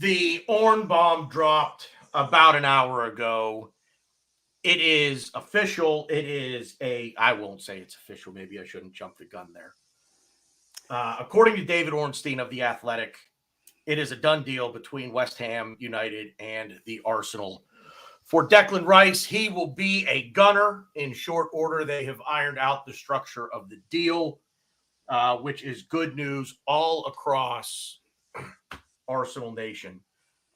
The Orn bomb dropped about an hour ago. It is official. It is I won't say it's official. Maybe I shouldn't jump the gun there. According to David Ornstein of The Athletic, it is a done deal between West Ham United and the Arsenal. For Declan Rice, he will be a gunner in short order. They have ironed out the structure of the deal, which is good news all across Arsenal Nation.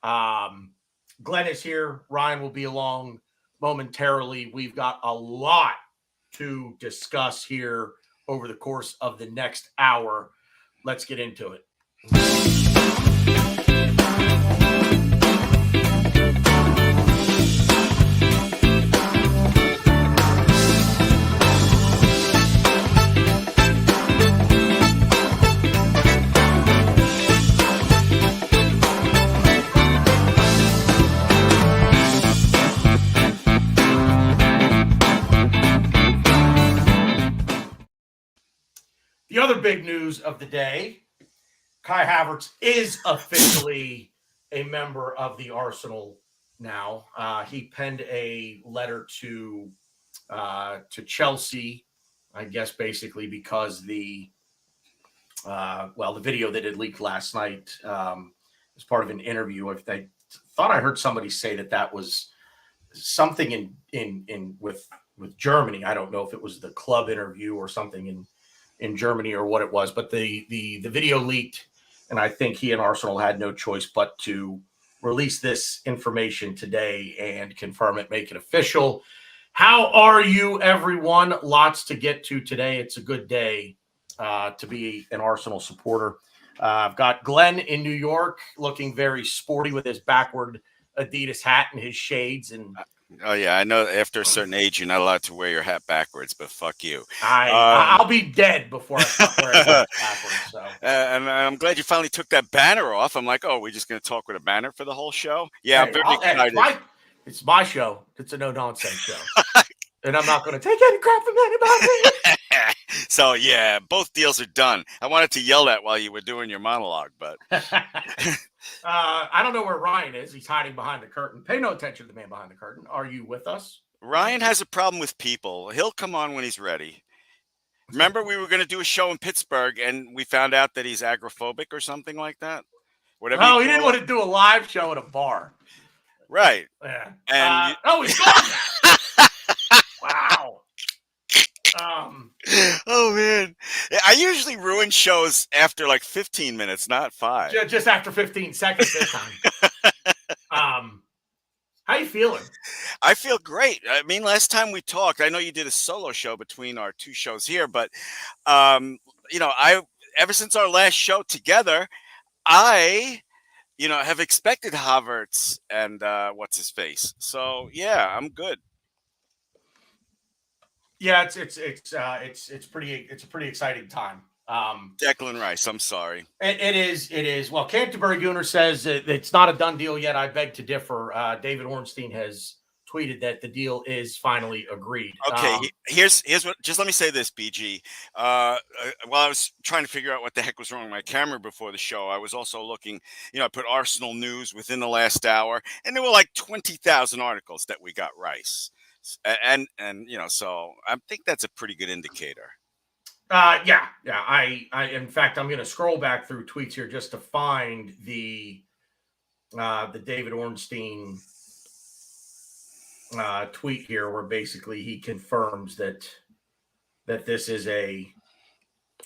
Glenn is here. Ryan will be along momentarily. We've got a lot to discuss here over the course of the next hour. Let's get into it. The other big news of the day, Kai Havertz is officially a member of the Arsenal now. He penned a letter to Chelsea, I guess basically because the video that had leaked last night as part of an interview. If I thought I heard somebody say that was something in with Germany. I don't know if it was the club interview or something in Germany or what it was, but the video leaked, and I think he and Arsenal had no choice but to release this information today and confirm it, make it official. How are you, everyone? Lots to get to today. It's a good day to be an Arsenal supporter. I've got Glenn in New York looking very sporty with his backward Adidas hat and his shades. And oh yeah, I know after a certain age you're not allowed to wear your hat backwards, but fuck you. I'll be dead before I stop wearing it backwards. So. And I'm glad you finally took that banner off. I'm like, oh, we're just going to talk with a banner for the whole show? Yeah, I'm very excited. It's my show. It's a no-nonsense show. And I'm not going to take any crap from anybody. So, yeah, both deals are done. I wanted to yell that while you were doing your monologue, but... I don't know where Ryan is. He's hiding behind the curtain. Pay no attention to the man behind the curtain. Are you with us? Ryan has a problem with people. He'll come on when he's ready. Remember, we were going to do a show in Pittsburgh, and we found out that he's agoraphobic or something like that? Whatever. He didn't want to do a live show at a bar. Right. Yeah. And he's gone. Wow. Oh man, I usually ruin shows after like 15 minutes, not 5. Just after 15 seconds this time. How you feeling? I feel great. I mean, last time we talked, I know you did a solo show between our 2 shows here, but ever since our last show together, I have expected Havertz and what's his face. So yeah, I'm good. Yeah, it's a pretty exciting time. Declan Rice, I'm sorry. It is. Well, Canterbury Gooner says it's not a done deal yet. I beg to differ. David Ornstein has tweeted that the deal is finally agreed. Okay, here's what. Just let me say this, BG. While I was trying to figure out what the heck was wrong with my camera before the show, I was also looking. I put Arsenal news within the last hour, and there were like 20,000 articles that we got Rice. And so I think that's a pretty good indicator. Yeah. I in fact, I'm going to scroll back through tweets here just to find the David Ornstein tweet here, where basically he confirms that this is it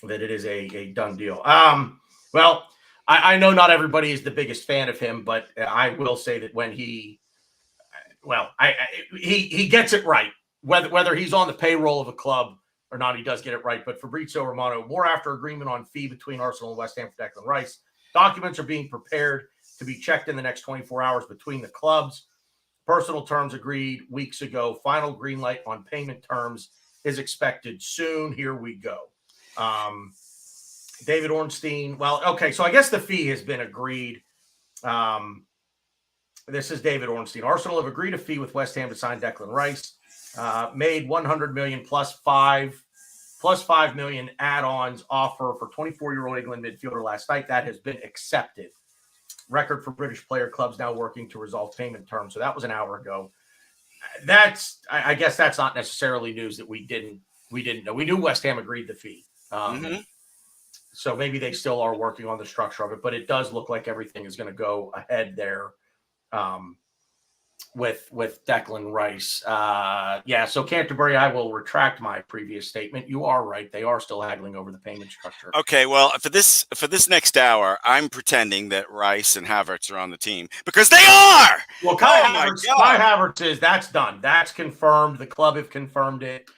is a done deal. Well, I know not everybody is the biggest fan of him, but I will say that when he gets it right. Whether he's on the payroll of a club or not, he does get it right. But Fabrizio Romano, more after agreement on fee between Arsenal and West Ham for Declan Rice. Documents are being prepared to be checked in the next 24 hours between the clubs. Personal terms agreed weeks ago. Final green light on payment terms is expected soon. Here we go. David Ornstein. Well, okay, so I guess the fee has been agreed. This is David Ornstein. Arsenal have agreed a fee with West Ham to sign Declan Rice. Made $100 million plus 5 million add-ons offer for 24-year-old England midfielder last night. That has been accepted. record for British player clubs now working to resolve payment terms. So that was an hour ago. I guess that's not necessarily news that we didn't know. We knew West Ham agreed the fee. So maybe they still are working on the structure of it, but it does look like everything is going to go ahead there with Declan Rice. So Canterbury, I will retract my previous statement. You are right. They are still haggling over the payment structure. Okay, well, for this next hour, I'm pretending that Rice and Havertz are on the team because they are. Well, Kai Havertz that's done. That's confirmed. The club have confirmed it.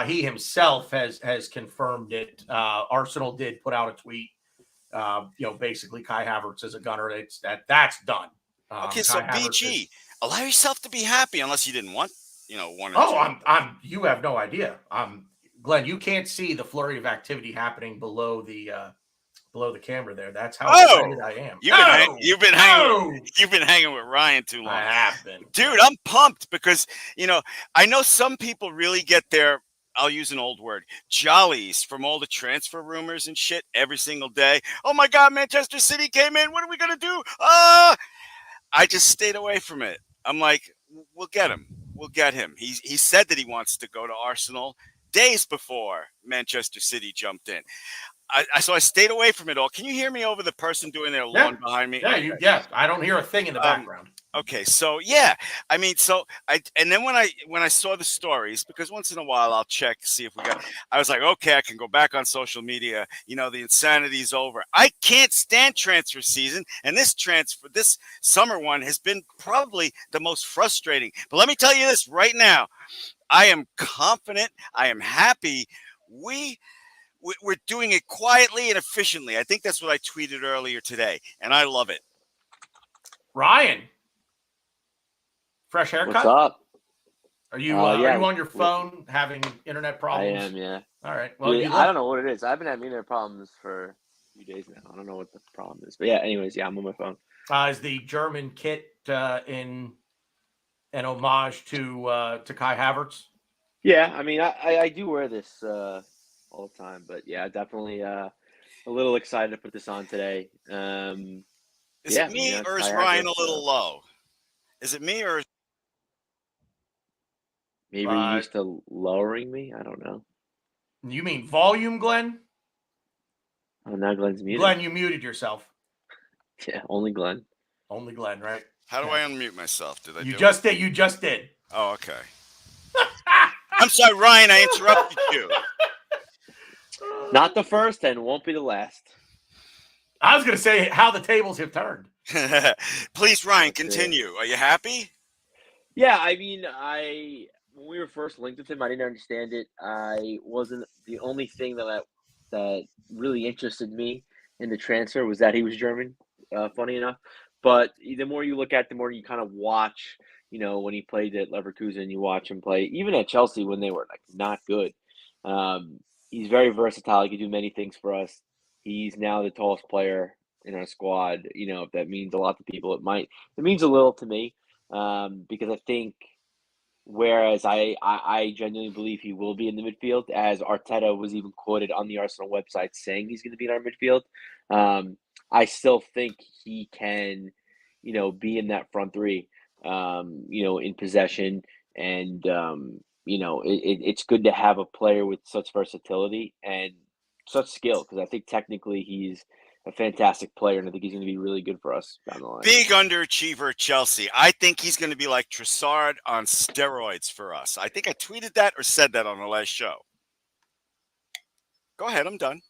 He himself has confirmed it. Arsenal did put out a tweet. Basically Kai Havertz is a gunner. That's done. Okay, so BG, allow yourself to be happy unless you didn't want, one or two. I'm you have no idea. Glenn, you can't see the flurry of activity happening below the camera there. That's how excited I am. You've been hanging with Ryan too long. I have been. Dude, I'm pumped because, I know some people really get their, I'll use an old word, jollies from all the transfer rumors and shit every single day. Oh my God, Manchester City came in. What are we going to do? I just stayed away from it. I'm like, we'll get him. We'll get him. He said that he wants to go to Arsenal days before Manchester City jumped in. So I stayed away from it all. Can you hear me over the person doing their lawn behind me? Yeah, I don't hear a thing in the background. Okay, so yeah, and then when I saw the stories, because once in a while I'll check, see if I was like, okay, I can go back on social media. The insanity's over. I can't stand transfer season, and this summer one has been probably the most frustrating. But let me tell you this right now, I am confident, I am happy. We're doing it quietly and efficiently. I think that's what I tweeted earlier today, and I love it. Ryan. Fresh haircut? What's up? Are you on your phone having internet problems? I am, yeah. All right. Well, I don't know what it is. I've been having internet problems for a few days now. I don't know what the problem is. But yeah, anyways, I'm on my phone. Is the German kit in an homage to Kai Havertz? Yeah, I mean, I do wear this all the time. But yeah, definitely a little excited to put this on today. Is it me or is Ryan a little low? Is it me or maybe you're used to lowering me? I don't know. You mean volume, Glenn? Oh, now Glenn's muted. Glenn, you muted yourself. Yeah, only Glenn. Only Glenn, right? How do I unmute myself? Did I? You just did. You just did. Oh, okay. I'm sorry, Ryan. I interrupted you. Not the first and won't be the last. I was going to say how the tables have turned. Please, Ryan, continue. Are you happy? Yeah, I mean, when we were first linked with him, I didn't understand it. I wasn't the only thing that really interested me in the transfer was that he was German. Funny enough, but the more you look at, the more you kind of watch. When he played at Leverkusen, you watch him play. Even at Chelsea, when they were not good, he's very versatile. He can do many things for us. He's now the tallest player in our squad. If that means a lot to people, it means a little to me, because I think whereas I genuinely believe he will be in the midfield, as Arteta was even quoted on the Arsenal website saying he's going to be in our midfield. I still think he can, be in that front three, in possession. And, it's good to have a player with such versatility and such skill, because I think technically he's a fantastic player, and I think he's going to be really good for us down the line. Big underachiever, Chelsea. I think he's going to be like Trossard on steroids for us. I think I tweeted that or said that on the last show. Go ahead, I'm done.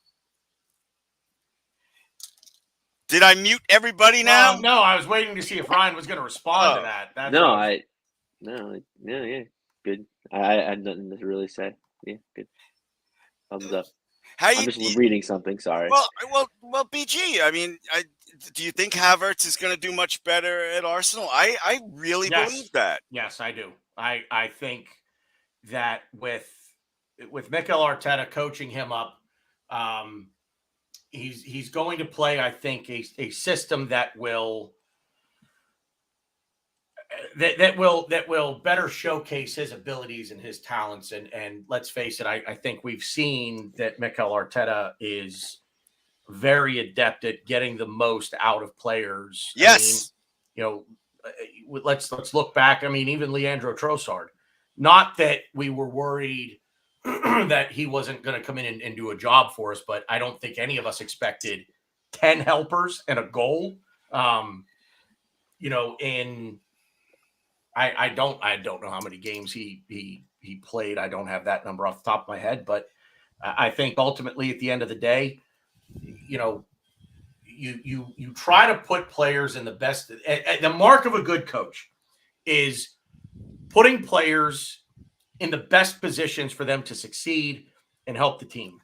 Did I mute everybody now? No, I was waiting to see if Ryan was going to respond to that. Yeah, good. I had nothing to really say. Yeah, good. Thumbs up. I'm just reading something. Sorry. Well, BG. I mean, do you think Havertz is going to do much better at Arsenal? I really believe that. Yes, I do. I think that with Mikel Arteta coaching him up, he's going to play, I think, a system that will better showcase his abilities and his talents. And let's face it, I think we've seen that Mikel Arteta is very adept at getting the most out of players. Yes. I mean, let's look back. I mean, even Leandro Trossard. Not that we were worried that he wasn't going to come in and do a job for us, but I don't think any of us expected 10 helpers and a goal. And I don't know how many games he played. I don't have that number off the top of my head, but I think ultimately at the end of the day, you try to put players in the best. The mark of a good coach is putting players in the best positions for them to succeed and help the team.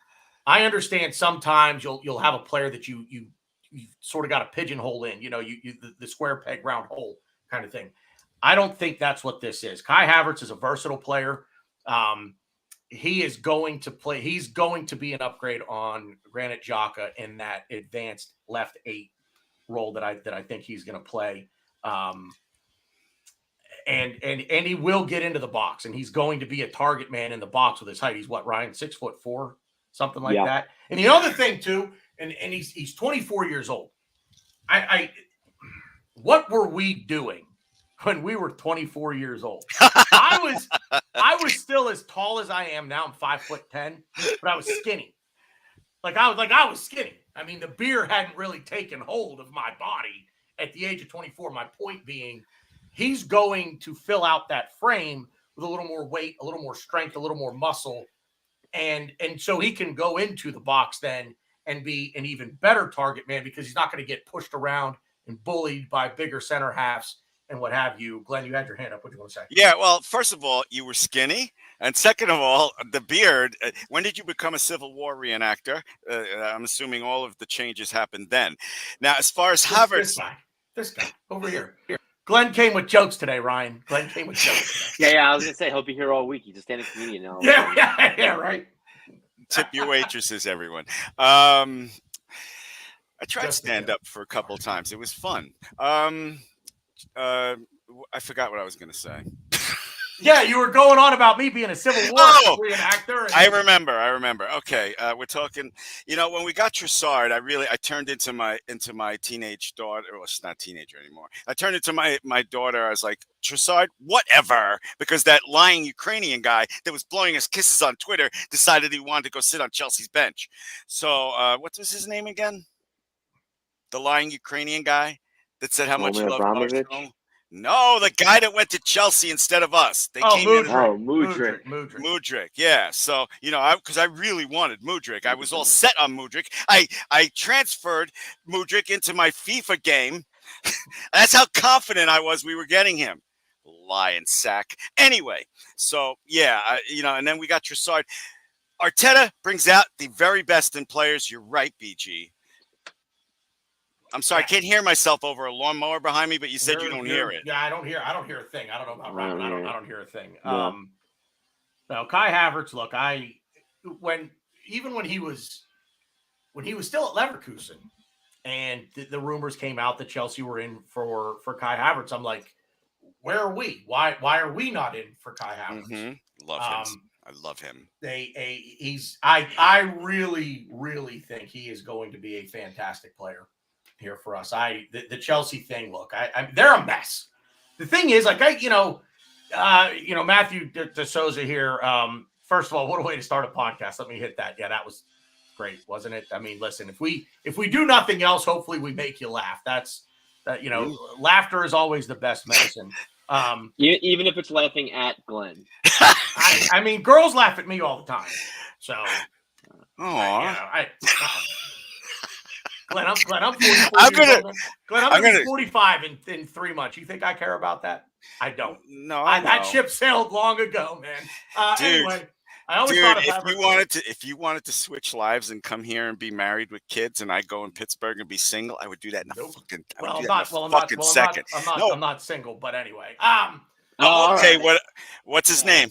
I understand sometimes you'll have a player that you sort of got a pigeonhole in, the square peg round hole kind of thing. I don't think that's what this is. Kai Havertz is a versatile player. He is going to play. He's going to be an upgrade on Granit Xhaka in that advanced left 8 role that I think he's going to play. And he will get into the box, and he's going to be a target man in the box with his height. He's what, Ryan, 6'4", something like that. And the other thing too, and he's 24 years old. What were we doing when we were 24 years old? I was still as tall as I am now. I'm 5'10", but I was skinny. I was skinny. I mean, the beer hadn't really taken hold of my body at the age of 24. My point being, he's going to fill out that frame with a little more weight, a little more strength, a little more muscle. And so he can go into the box then and be an even better target man, because he's not going to get pushed around and bullied by bigger center halves and what have you. Glenn, you had your hand up. What do you want to say? Yeah, well, first of all, you were skinny. And second of all, the beard. When did you become a Civil War reenactor? I'm assuming all of the changes happened then. Now, as far as Havertz. This guy over here. Glenn came with jokes today, Ryan. Glenn came with jokes today. Yeah, I was going to say, he'll be here all week. He's a stand-up comedian now. Yeah, right. Tip your waitresses, everyone. I tried stand-up for a couple of times. It was fun. I forgot what I was going to say. Yeah, you were going on about me being a Civil War reenactor. I remember. Okay, we're talking. When we got Trossard, I turned into my teenage daughter. Well, she's not a teenager anymore. I turned into my daughter. I was like, Trossard, whatever, because that lying Ukrainian guy that was blowing us kisses on Twitter decided he wanted to go sit on Chelsea's bench. So, what was his name again? The lying Ukrainian guy that said how much he loved Arsenal. No, the guy that went to Chelsea instead of us. Mudryk. Yeah. So, because I really wanted Mudryk. I was all set on Mudryk. I transferred Mudryk into my FIFA game. That's how confident I was we were getting him. Lion sack. Anyway, so, yeah, and then we got Trossard. Arteta brings out the very best in players. You're right, BG. I'm sorry, I can't hear myself over a lawnmower behind me, but you said you don't hear it. Yeah, I don't hear a thing. I don't know about Ryan. I don't hear a thing. Yeah. Now Kai Havertz, look, when he was still at Leverkusen and the rumors came out that Chelsea were in for Kai Havertz, I'm like, where are we? Why are we not in for Kai Havertz? Mm-hmm. Love him. I love him. I really, really think he is going to be a fantastic player here for us. The Chelsea thing, look, they're a mess. The thing is, Matthew De Souza here. First of all, what a way to start a podcast. Let me hit that. Yeah, that was great, wasn't it? I mean, listen, if we do nothing else, hopefully we make you laugh. Laughter is always the best medicine. Even if it's laughing at Glenn. I mean, girls laugh at me all the time. So, Glenn, I'm 45 in 3 months. You think I care about that? I don't. No, that ship sailed long ago, man. Dude, anyway, I always thought if you wanted to switch lives and come here and be married with kids, and I go in Pittsburgh and be single, I would do that in a second. I'm not single, but anyway. Okay, right. What's his name?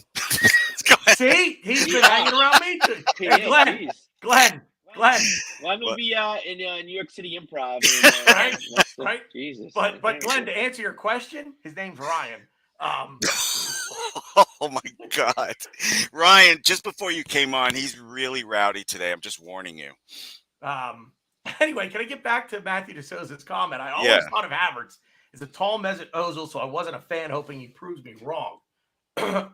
See, he's been hanging around me too. Hey, Glenn. Glenn will be in New York City Improv. Right. Jesus. But Glenn, to answer your question, his name's Ryan. Oh my God, Ryan! Just before you came on, he's really rowdy today. I'm just warning you. Anyway, can I get back to Matthew DeSouza's comment? I Yeah. always thought of Havertz as a tall Mesut Ozil, so I wasn't a fan, hoping he proves me wrong.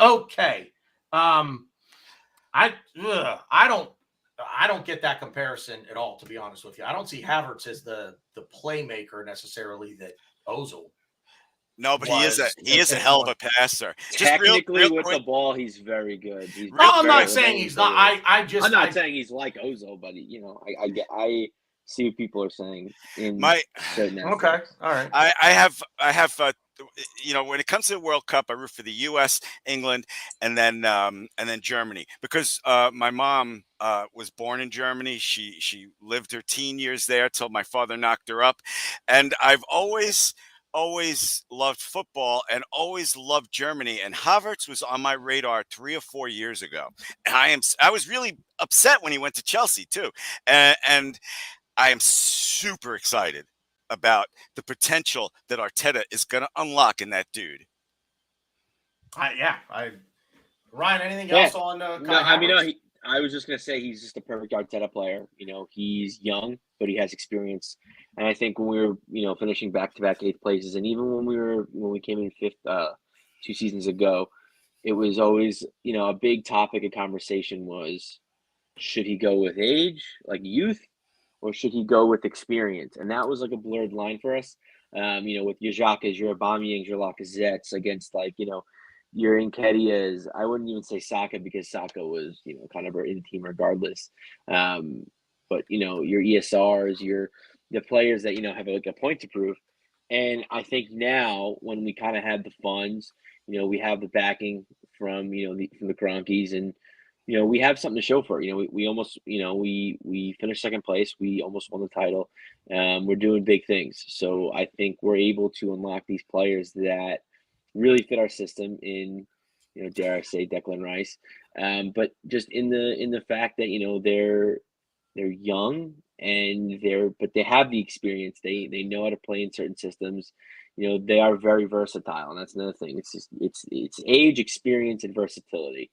Okay. I I don't get that comparison at all, to be honest with you. I don't see Havertz as the playmaker necessarily that Ozil No, but was. he is a hell of a passer. Just Technically, real with quick. the ball, he's very good. He's No, I'm very not saying he's not. very- I I'm not saying he's like Ozil, but I see what people are saying in My certain okay. aspects. All right. I have when it comes to the World Cup, I root for the U.S., England, and then Germany, because my mom was born in Germany. She lived her teen years there till my father knocked her up, and I've always loved football and always loved Germany. And Havertz was on my radar 3 or 4 years ago, and I was really upset when he went to Chelsea too, and I am super excited about the potential that Arteta is going to unlock in that dude. Ryan, anything Yeah. else on Kai No, I mean, no, Havertz? I was just gonna say he's just a perfect Arteta player. He's young, but he has experience. And I think when we were, finishing back-to-back eighth places, and even when we came in fifth 2 seasons ago, it was always, a big topic of conversation was, should he go with age, like youth, or should he go with experience? And that was like a blurred line for us. With your Xhakas, your Aubameyangs, your Lacazettes against your Nketiahs. I wouldn't even say Saka because Saka was, kind of in the team regardless. But your ESRs, the players that have like a point to prove. And I think now when we kind of have the funds, we have the backing from from the Kroenkes, and we have something to show for it. We almost, we finished second place. We almost won the title. We're doing big things. So I think we're able to unlock these players that really fit our system in, dare I say, Declan Rice. But just in the fact that, they're young and but they have the experience. They know how to play in certain systems. They are very versatile, and that's another thing. It's just it's age, experience, and versatility.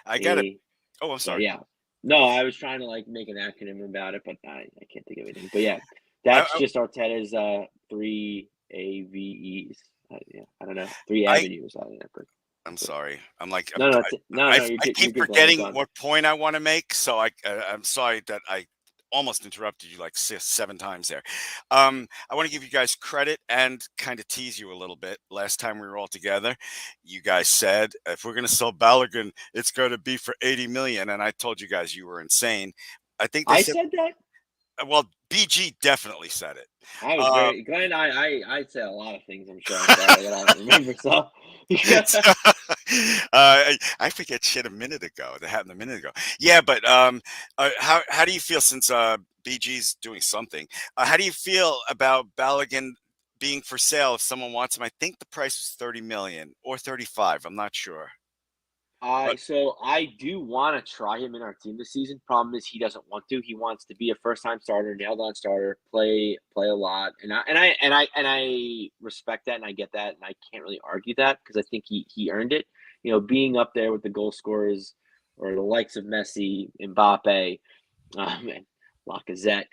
I get it. Oh, I'm So sorry. yeah, no, I was trying to make an acronym about it, but I can't think of anything. But yeah, that's just Arteta's 3 AVEs. Yeah, I don't know, 3 avenues. I'm sorry. I'm like No, I you're keep good. forgetting what point I want to make, so I'm sorry that I almost interrupted you like 7 times there. I want to give you guys credit and kind of tease you a little bit. Last time we were all together, you guys said if we're going to sell Balogun, it's going to be for 80 million, and I told you guys you were insane. I think they said that. Well, BG definitely said it. I was very Glenn. I said a lot of things. I'm sure. I'm sorry that I don't remember. So I forget shit a minute ago. That happened a minute ago. Yeah, but how do you feel since BG's doing something? How do you feel about Balogun being for sale if someone wants him? I think the price was 30 million or 35. I'm not sure. So I do want to try him in our team this season. Problem is he doesn't want to. He wants to be a first-time starter, nailed-on starter, play a lot, and I respect that and I get that, and I can't really argue that because I think he earned it. Being up there with the goal scorers or the likes of Messi, Mbappe, and Lacazette.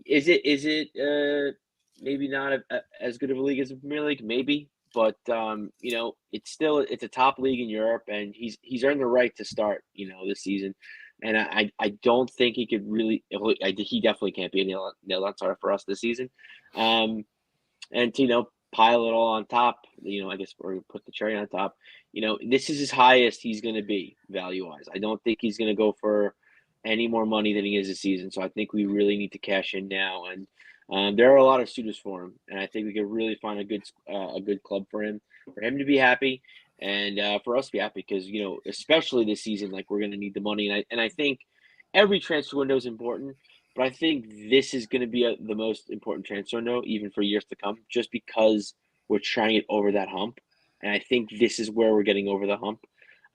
Is it maybe not as good of a league as the Premier League? Maybe. But it's a top league in Europe, and he's earned the right to start, this season. And I don't think he could really. He definitely can't be a nailed-on starter for us this season. And to pile it all on top, I guess, or put the cherry on top. This is his highest he's going to be value-wise. I don't think he's going to go for any more money than he is this season. So I think we really need to cash in now. And there are a lot of suitors for him, and I think we could really find a good club for him to be happy, and for us to be happy because especially this season, we're going to need the money, and I think every transfer window is important, but I think this is going to be the most important transfer window even for years to come, just because we're trying to get over that hump, and I think this is where we're getting over the hump.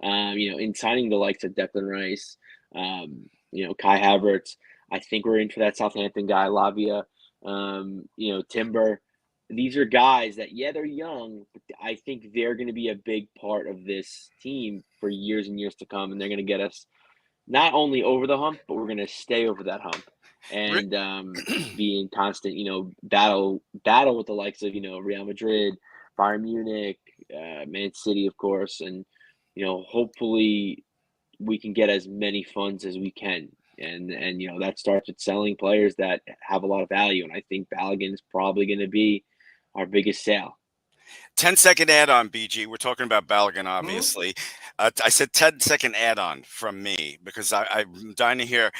In signing the likes of Declan Rice, Kai Havertz, I think we're in for that Southampton guy, Lavia. Timber. These are guys that, they're young, but I think they're going to be a big part of this team for years and years to come, and they're going to get us, not only over the hump, but we're going to stay over that hump Re- and be in constant, battle with the likes of, Real Madrid, Bayern Munich, Man City, of course, and hopefully we can get as many funds as we can. And that starts with selling players that have a lot of value. And I think Balogun's probably going to be our biggest sale. 10-second add-on, BG. We're talking about Balogun, Mhm. obviously. I said 10-second add-on from me because I'm dying to hear,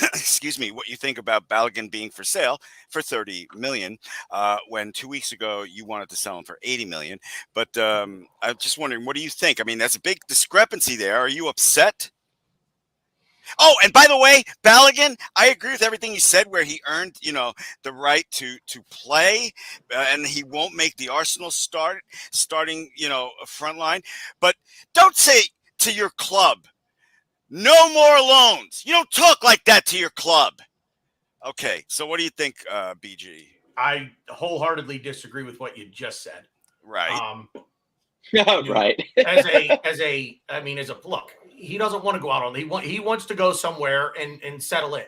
excuse me, what you think about Balogun being for sale for 30 million. When 2 weeks ago you wanted to sell him for 80 million. But I'm just wondering, what do you think? I mean, that's a big discrepancy there. Are you upset? Oh, and by the way, Balogun, I agree with everything you said, where he earned, the right to play, and he won't make the Arsenal starting, front line. But don't say to your club, no more loans. You don't talk like that to your club. Okay, so what do you think, BG? I wholeheartedly disagree with what you just said. Right. Right. As a look, he doesn't want to go out on. He wants to go somewhere and settle in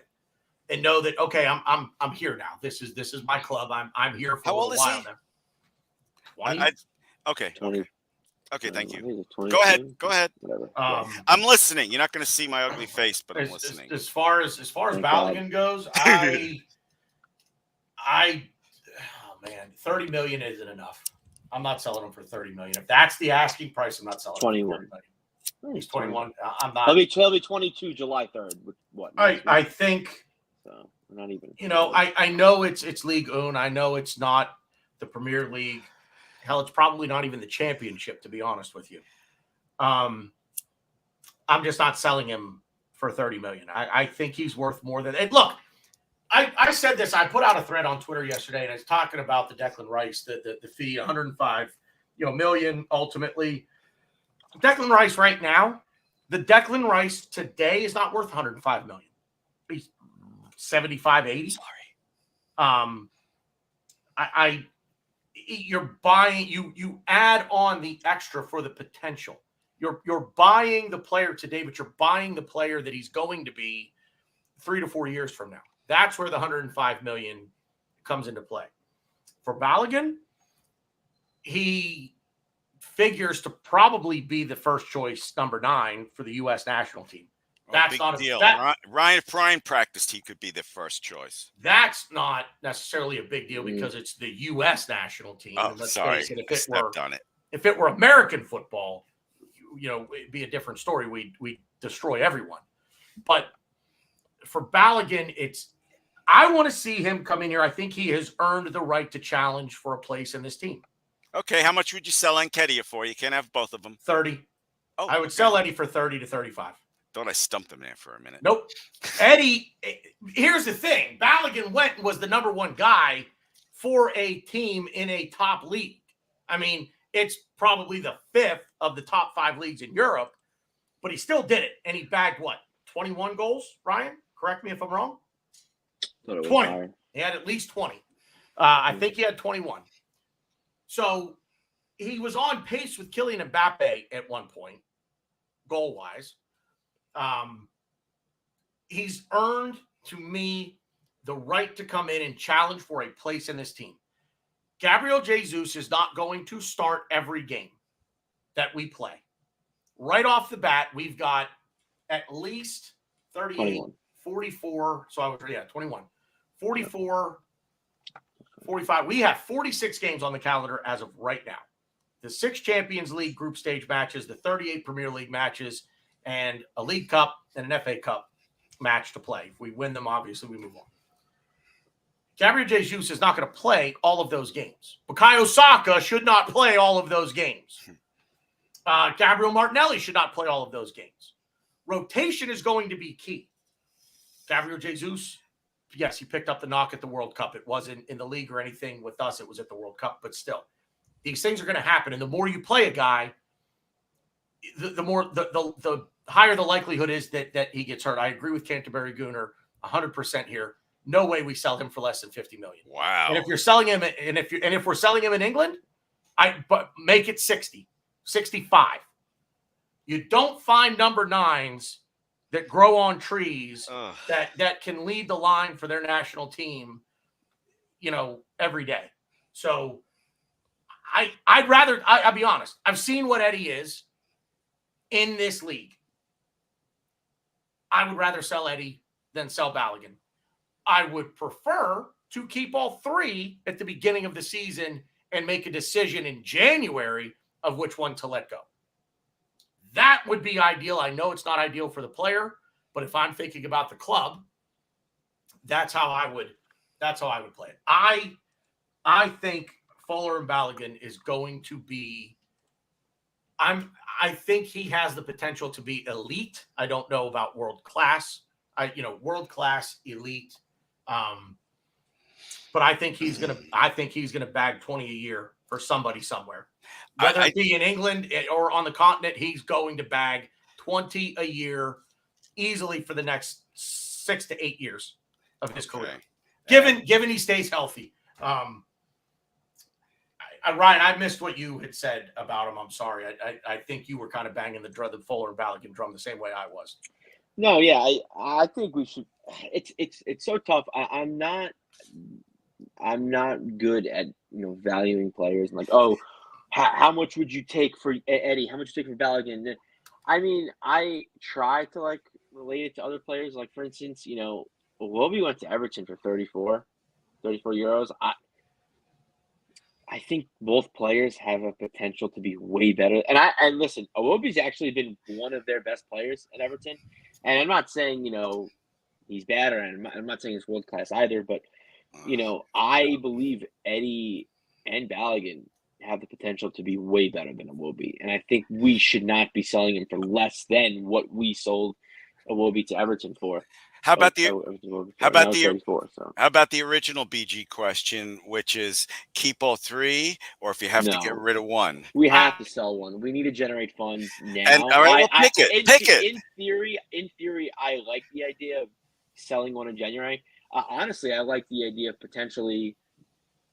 and know that, okay, I'm here now. This is my club. I'm here for How a old little is while he? now. 20. Okay. 20. Okay. Thank you. 20, Go ahead. Whatever. I'm listening. You're not going to see my ugly face, but I'm listening. As far as Thank God. Balogun goes, oh man, 30 million isn't enough. I'm not selling him for 30 million. If that's the asking price, I'm not selling him 21. for 30 million. He's 21. I'm not. He'll be 22 July 3rd. What? I think, So we're not even. I know it's League One. I know it's not the Premier League. Hell, it's probably not even the Championship, to be honest with you. I'm just not selling him for 30 million. I think he's worth more than. And look, I said this. I put out a thread on Twitter yesterday, and I was talking about the Declan Rice, the fee, 105 million ultimately. Declan Rice right now, the Declan Rice today is not worth 105 million. He's 75, 80. Sorry. You're buying, you add on the extra for the potential. You're buying the player today, but you're buying the player that he's going to be 3 to 4 years from now. That's where the 105 million comes into play. For Balogun, he figures to probably be the first choice number 9 for the U.S. national team. That's not a deal. That, Ryan, if Ryan practiced, he could be the first choice. That's not necessarily a big deal because it's the U.S. national team. Oh, and let's sorry. face it, If it were American football, it'd be a different story. We destroy everyone. But for Balogun, I want to see him come in here. I think he has earned the right to challenge for a place in this team. Okay, how much would you sell Nketiah for? You can't have both of them. 30. Oh, I would sell Eddie for 30 to 35. Thought I stumped him there for a minute. Nope. Eddie, here's the thing. Balogun went and was the number 1 guy for a team in a top league. I mean, it's probably the 5th of the top 5 leagues in Europe, but he still did it. And he bagged what? 21 goals, Ryan? Correct me if I'm wrong. 20. He had at least 20. I think he had 21. So he was on pace with Kylian Mbappe at one point, goal-wise. He's earned, to me, the right to come in and challenge for a place in this team. Gabriel Jesus is not going to start every game that we play. Right off the bat, we've got at least 38, 21. 44. So 21. 44, 45. We have 46 games on the calendar as of right now. The 6 Champions League group stage matches, the 38 Premier League matches, and a League Cup and an FA Cup match to play. If we win them, obviously, we move on. Gabriel Jesus is not going to play all of those games. Bukayo Saka should not play all of those games. Gabriel Martinelli should not play all of those games. Rotation is going to be key. Gabriel Jesus, yes, he picked up the knock at the World Cup. It wasn't in the league or anything with us. It was at the World Cup, but still. These things are going to happen. And the more you play a guy, the higher the likelihood is that he gets hurt. I agree with Canterbury Gooner 100% here. No way we sell him for less than 50 million. Wow. And if you're selling him, if we're selling him in England, but make it 60, 65. You don't find number 9s that grow on trees Ugh. that can lead the line for their national team, every day. So I'll be honest. I've seen what Eddie is in this league. I would rather sell Eddie than sell Balogun. I would prefer to keep all three at the beginning of the season and make a decision in January of which one to let go. That would be ideal. I know it's not ideal for the player, but if I'm thinking about the club, that's how I would play it. I think Fuller and Balogun is going to be I think he has the potential to be elite. I don't know about world class. World class, elite. But I think he's gonna bag 20 a year for somebody somewhere. Whether it be in England or on the continent, he's going to bag 20 a year easily for the next 6 to 8 years of his career. Given he stays healthy. Ryan, I missed what you had said about him. I'm sorry. I think you were kind of banging the Fuller and Balogun drum the same way I was. No, yeah, I think we should. It's so tough. I'm not good at valuing players and like, oh, how much would you take for Eddie? How much would you take for Balogun? I mean, I try to like relate it to other players. Like for instance, Iwobi went to Everton for 34 euros. I think both players have a potential to be way better. And listen, Iwobi's actually been one of their best players at Everton. And I'm not saying, he's bad, or I'm not saying he's world class either, but I believe Eddie and Balogun have the potential to be way better than Iwobi. And I think we should not be selling him for less than what we sold Iwobi to Everton for. How about the original BG question, which is keep all three, or if you have to get rid of one? We have to sell one. We need to generate funds now. And all right, well, pick it. In theory, I like the idea of selling one in January. Honestly, I like the idea of potentially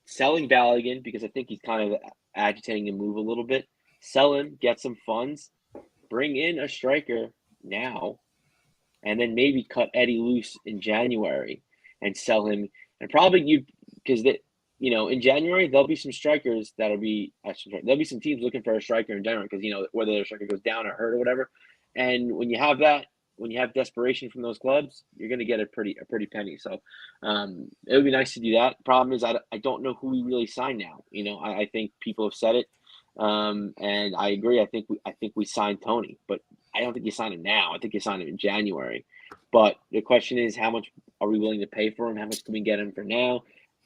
selling Balogun because I think he's kind of agitating the move a little bit. Sell him, get some funds, bring in a striker now, and then maybe cut Eddie loose in January and sell him. And probably because in January there'll be some strikers there'll be some teams looking for a striker in January because whether their striker goes down or hurt or whatever. And when you have that, when you have desperation from those clubs, you're going to get a pretty penny. So it would be nice to do that. Problem is, I don't know who we really sign now. I think people have said it, and I agree. I think we signed Tony, but I don't think you sign him now. I think you sign him in January. But the question is, how much are we willing to pay for him? How much can we get him for now,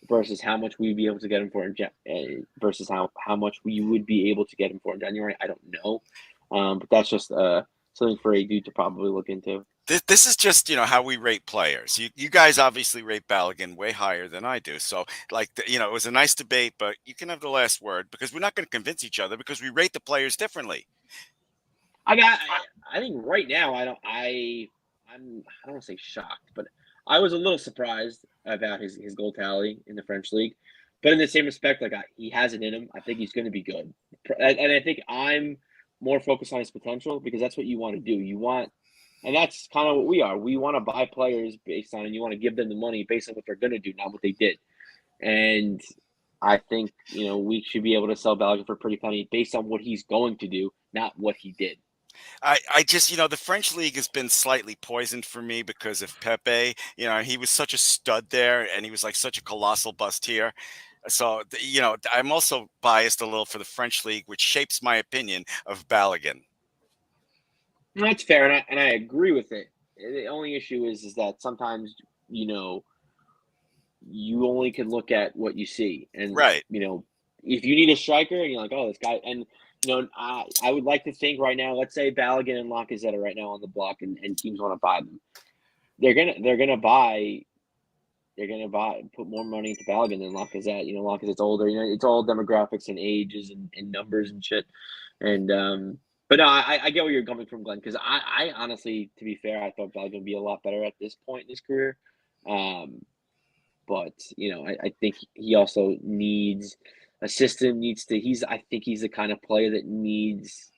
versus how much we'd be able to get him for versus how much we would be able to get him for in January? I don't know, but that's just something for a dude to probably look into. This is just how we rate players. You guys obviously rate Balogun way higher than I do. So it was a nice debate, but you can have the last word because we're not going to convince each other because we rate the players differently. I think right now I don't want to say shocked, but I was a little surprised about his goal tally in the French league. But in the same respect, he has it in him. I think he's going to be good, and I think I'm more focused on his potential because that's what you want to do. And that's kind of what we are. We want to buy players based on, and you want to give them the money based on what they're going to do, not what they did. And I think we should be able to sell Balogun for a pretty penny based on what he's going to do, not what he did. I just, the French league has been slightly poisoned for me because of Pepe. He was such a stud there and he was like such a colossal bust here. So, I'm also biased a little for the French league, which shapes my opinion of Balogun. That's fair, and I agree with it. The only issue is that sometimes, you only can look at what you see. And, right. If you need a striker and you're like, oh, this guy, and I would like to think right now, let's say Balogun and Lacazette are right now on the block and teams want to buy them. They're gonna put more money into Balogun than Lacazette. Lacazette's older. It's all demographics and ages and numbers and shit. And but no, I get where you're coming from, Glenn, because I honestly, to be fair, I thought Balogun would be a lot better at this point in his career. But I think he also needs a system. I think he's the kind of player that needs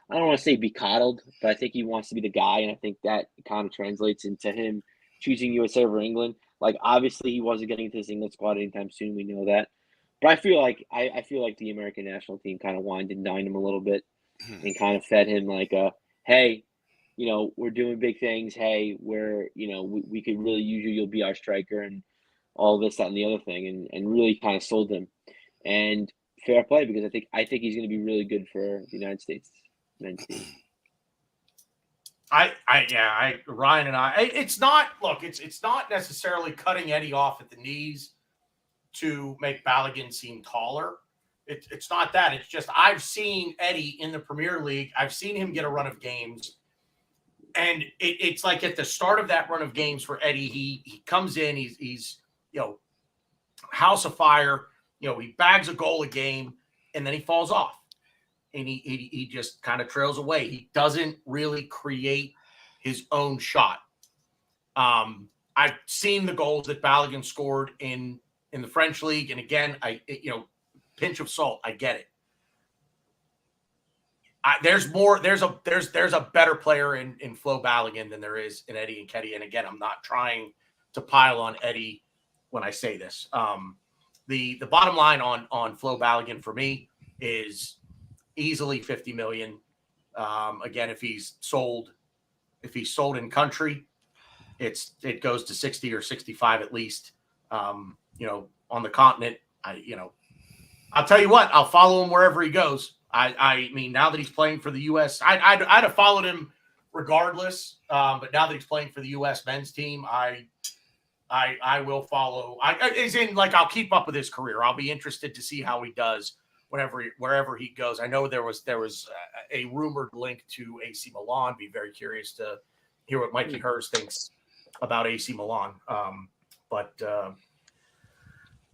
I don't want to say be coddled, but I think he wants to be the guy, and I think that kind of translates into him choosing USA over England. Like, obviously, he wasn't getting into this England squad anytime soon. We know that, but I feel like the American national team kind of wined and dined him a little bit and kind of fed him like hey, we're doing big things. Hey, we could really use you. You'll be our striker and all this, that, and the other thing, and really kind of sold him. And fair play, because I think he's going to be really good for the United States men's team. Ryan and I, it's not necessarily cutting Eddie off at the knees to make Balogun seem taller. It's not that. It's just I've seen Eddie in the Premier League. I've seen him get a run of games. And it's like at the start of that run of games for Eddie, he comes in, he's house of fire, he bags a goal a game, and then he falls off. And he just kind of trails away. He doesn't really create his own shot. I've seen the goals that Balogun scored in the French league, and again, pinch of salt, I get it. There's a better player in Flo Balogun than there is in Eddie Nketiah. And again, I'm not trying to pile on Eddie when I say this. The bottom line on Flo Balogun for me is easily 50 million. Again, if he's sold in country, it goes to 60 or 65 at least. On the continent, I'll tell you what, I'll follow him wherever he goes. I mean, now that he's playing for the U.S., I'd have followed him regardless. But now that he's playing for the U.S. men's team, I will follow. I'll keep up with his career. I'll be interested to see how he does wherever he goes. I know there was a rumored link to AC Milan. Be very curious to hear what Mikey Hers thinks about AC Milan.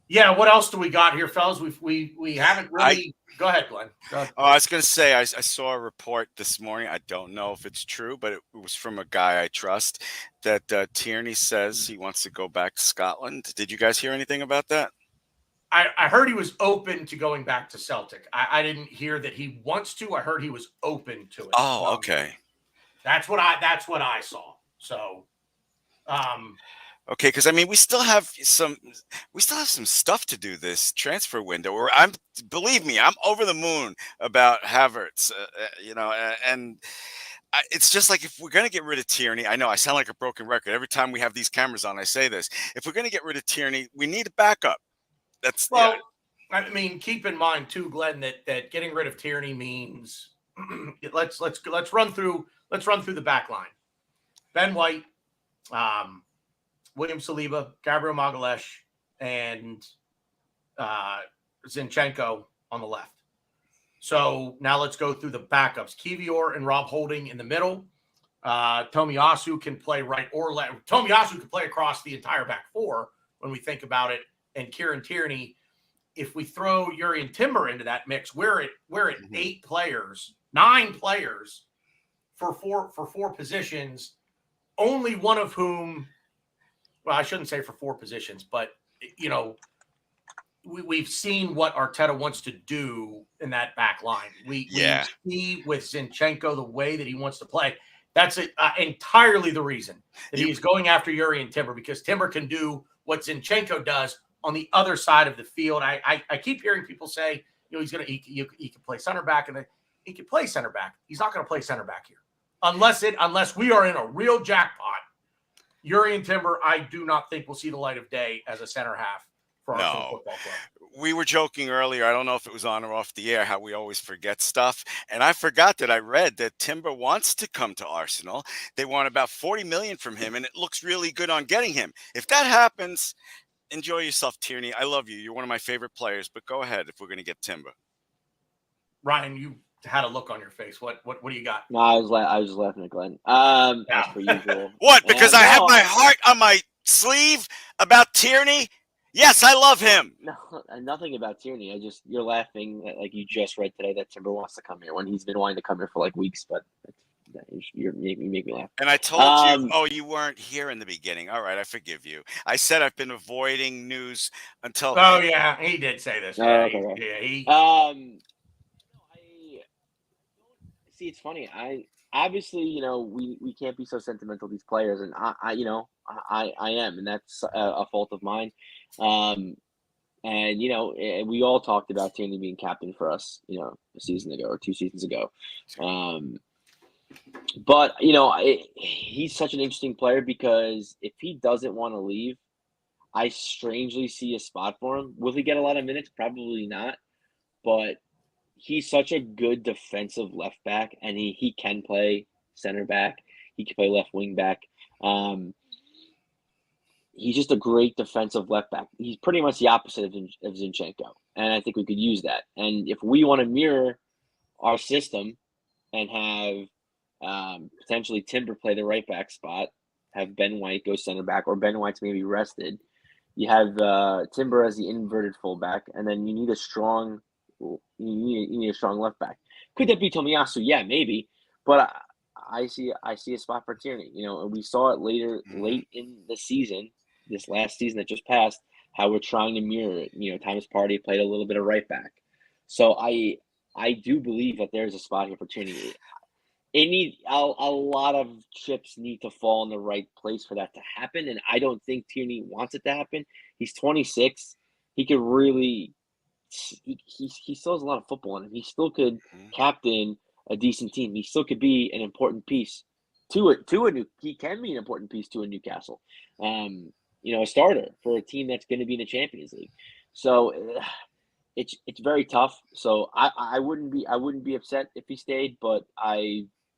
Yeah, what else do we got here, fellas? We haven't really. Go ahead, Glenn. Go ahead. Oh, I was going to say, I saw a report this morning. I don't know if it's true, but it was from a guy I trust that Tierney says he wants to go back to Scotland. Did you guys hear anything about that? I heard he was open to going back to Celtic. I didn't hear that he wants to. I heard he was open to it. Oh, okay. That's what I saw. So, okay, because I mean, we still have some stuff to do this transfer window. Where believe me, I'm over the moon about Havertz. And it's just like, if we're gonna get rid of Tierney, I know I sound like a broken record every time we have these cameras on. I say this: if we're gonna get rid of Tierney, we need a backup. I mean, keep in mind too, Glenn, that getting rid of Tierney means let's run through the back line. Ben White, William Saliba, Gabriel Magalhaes, and Zinchenko on the left. So now let's go through the backups. Kivior and Rob Holding in the middle. Tomiyasu can play right or left. Tomiyasu can play across the entire back four when we think about it. And Kieran Tierney, if we throw Jurrien Timber into that mix, we're at 9 players for four positions, only one of whom, well, I shouldn't say for 4 positions, but we've seen what Arteta wants to do in that back line. We see with Zinchenko the way that he wants to play. That's entirely the reason that he's going after Jurrien Timber, because Timber can do what Zinchenko does on the other side of the field. I keep hearing people say, he can play center back, and he can play center back. He's not going to play center back here unless we are in a real jackpot. Jurrien Timber, I do not think will see the light of day as a center half for our football club. We were joking earlier, I don't know if it was on or off the air, how we always forget stuff. And I forgot that I read that Timber wants to come to Arsenal. They want about 40 million from him, and it looks really good on getting him. If that happens, enjoy yourself, Tierney. I love you. You're one of my favorite players, but go ahead if we're going to get Timber. Ryan, you had a look on your face. What do you got? No, I was just laughing at Glenn. As per usual. What? Because I have my heart on my sleeve about Tierney? Yes, I love him. No, nothing about Tierney. You're laughing like you just read today that Timber wants to come here when he's been wanting to come here for like weeks, but you make me laugh. And I told you, you weren't here in the beginning. All right, I forgive you. I said I've been avoiding news until. Oh yeah, he did say this. Okay. Yeah, he. I don't See, it's funny. I obviously, we can't be so sentimental these players, and I am, and that's a fault of mine. Um, and we all talked about Tierney being captain for us, a season ago or 2 seasons ago. But he's such an interesting player because if he doesn't want to leave, I strangely see a spot for him. Will he get a lot of minutes? Probably not. But he's such a good defensive left back, and he can play center back. He can play left wing back. He's just a great defensive left back. He's pretty much the opposite of Zinchenko, and I think we could use that. And if we want to mirror our system and have potentially Timber play the right back spot, have Ben White go center back, or Ben White's maybe rested. You have Timber as the inverted fullback, and then you need a strong left back. Could that be Tomiyasu? Yeah, maybe. But I see a spot for Tierney. And we saw it late in the season, this last season that just passed, how we're trying to mirror it. Thomas Partey played a little bit of right back. So I do believe that there's a spot here for Tierney. It needs a lot of chips need to fall in the right place for that to happen, and I don't think Tierney wants it to happen. He's 26. He could really he still has a lot of football in him. He still could captain a decent team. He still could be an important piece he can be an important piece to a Newcastle. A starter for a team that's going to be in the Champions League. So it's very tough. So I wouldn't be upset if he stayed, but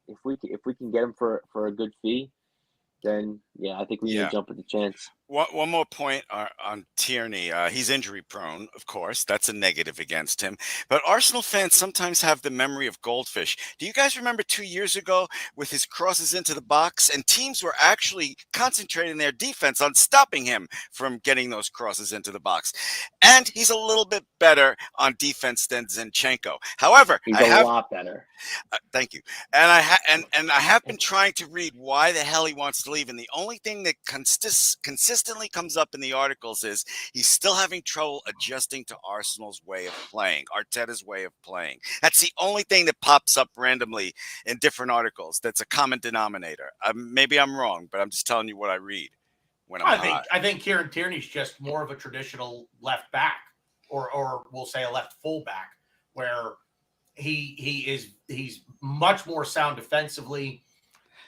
if we can get him for a good fee, then I think we need to jump at the chance. One more point on Tierney. He's injury prone, of course. That's a negative against him. But Arsenal fans sometimes have the memory of goldfish. Do you guys remember 2 years ago with his crosses into the box? And teams were actually concentrating their defense on stopping him from getting those crosses into the box. And he's a little bit better on defense than Zinchenko. However, he's a lot better. Thank you. And I have been trying to read why the hell he wants to leave. And the only thing that consistently comes up in the articles is he's still having trouble adjusting to Arsenal's way of playing, Arteta's way of playing. That's the only thing that pops up randomly in different articles. That's a common denominator. Maybe I'm wrong, but I'm just telling you what I read when I think Kieran Tierney's just more of a traditional left back, or we'll say a left full back, where he's much more sound defensively.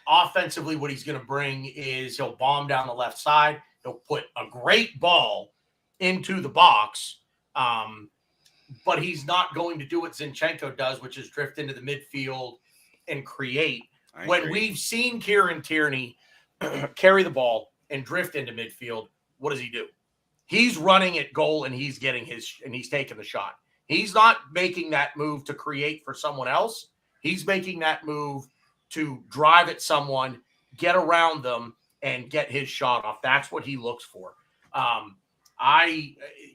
Offensively, what he's going to bring is he'll bomb down the left side. He'll put a great ball into the box, but he's not going to do what Zinchenko does, which is drift into the midfield and create. When we've seen Kieran Tierney carry the ball and drift into midfield, what does he do? He's running at goal and he's taking the shot. He's not making that move to create for someone else. He's making that move to drive at someone, get around them, and get his shot off. That's what he looks for.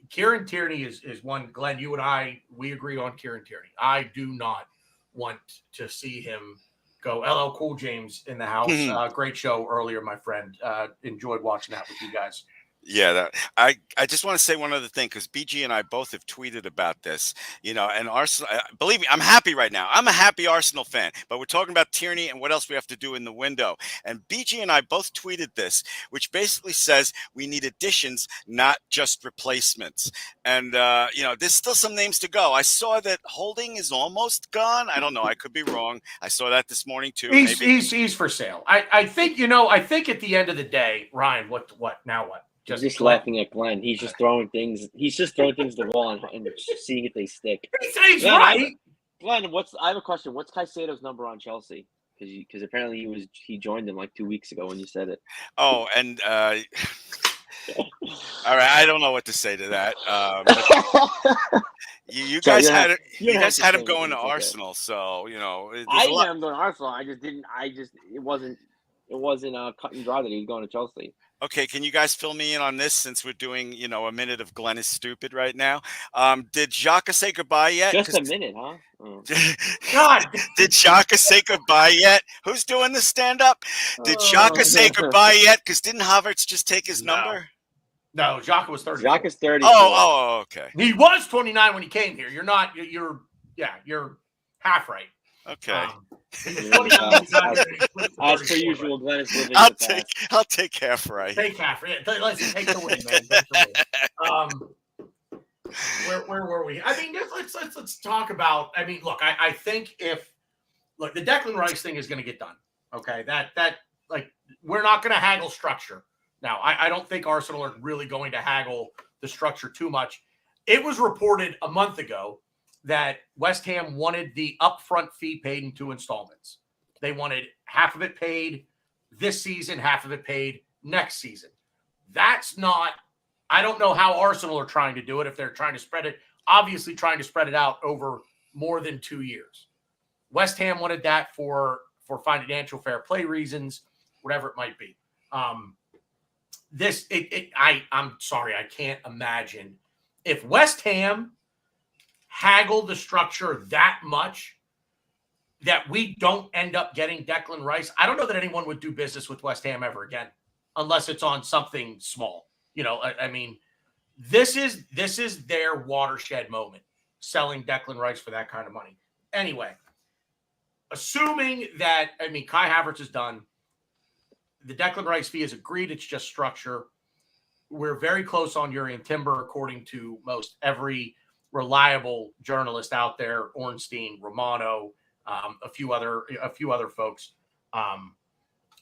Kieran Tierney is one. Glenn, you and I, we agree on Kieran Tierney. I do not want to see him go. LL Cool James in the house. Great show earlier, my friend. Enjoyed watching that with you guys. Yeah, I just want to say one other thing, because BG and I both have tweeted about this, and Arsenal, believe me, I'm happy right now. I'm a happy Arsenal fan, but we're talking about Tierney and what else we have to do in the window. And BG and I both tweeted this, which basically says we need additions, not just replacements. And, there's still some names to go. I saw that Holding is almost gone. I don't know. I could be wrong. I saw that this morning too. He's for sale. I think at the end of the day, Ryan, what now what? Just laughing at Glenn. He's just throwing things. He's just throwing things to the wall and seeing if they stick. He's right. Glenn, I have a question. What's Caicedo's number on Chelsea? Because apparently he joined them like 2 weeks ago when you said it. Oh, and all right, I don't know what to say to that. You guys had him going to Arsenal, so I didn't have him going to Arsenal. I just didn't. It wasn't cut and dry that he was going to Chelsea. Okay, can you guys fill me in on this, since we're doing, a minute of Glenn is stupid right now? Did Xhaka say goodbye yet? Just a minute, huh? Oh. God, did Xhaka say goodbye yet? Who's doing the stand-up? Did Xhaka say goodbye yet? Because didn't Havertz just take his number? No, Xhaka was 30. Xhaka's 30. Oh, okay. He was 29 when he came here. You're half right. Okay. It's funny how he's out here and he splits the As per 34, usual, Glenn is living I'll in the take past. I'll take half right. Take half. Yeah, listen, take the win, man. Take the win. Where were we? I mean, let's talk about. I mean, look, I think the Declan Rice thing is going to get done. Okay, that like we're not going to haggle structure now. I don't think Arsenal are really going to haggle the structure too much. It was reported a month ago that West Ham wanted the upfront fee paid in 2 installments. They wanted half of it paid this season, half of it paid next season. That's not. I don't know how Arsenal are trying to do it, if they're trying to spread it, obviously trying to spread it out over more than 2 years. West Ham wanted that for financial fair play reasons, whatever it might be. I'm sorry, I can't imagine if West Ham haggled the structure that much that we don't end up getting Declan Rice. I don't know that anyone would do business with West Ham ever again, unless it's on something small. I mean, this is their watershed moment, selling Declan Rice for that kind of money. Anyway, assuming that, Kai Havertz is done, the Declan Rice fee is agreed, it's just structure. We're very close on Urian Timber, according to most every reliable journalist out there, Ornstein, Romano, a few other folks.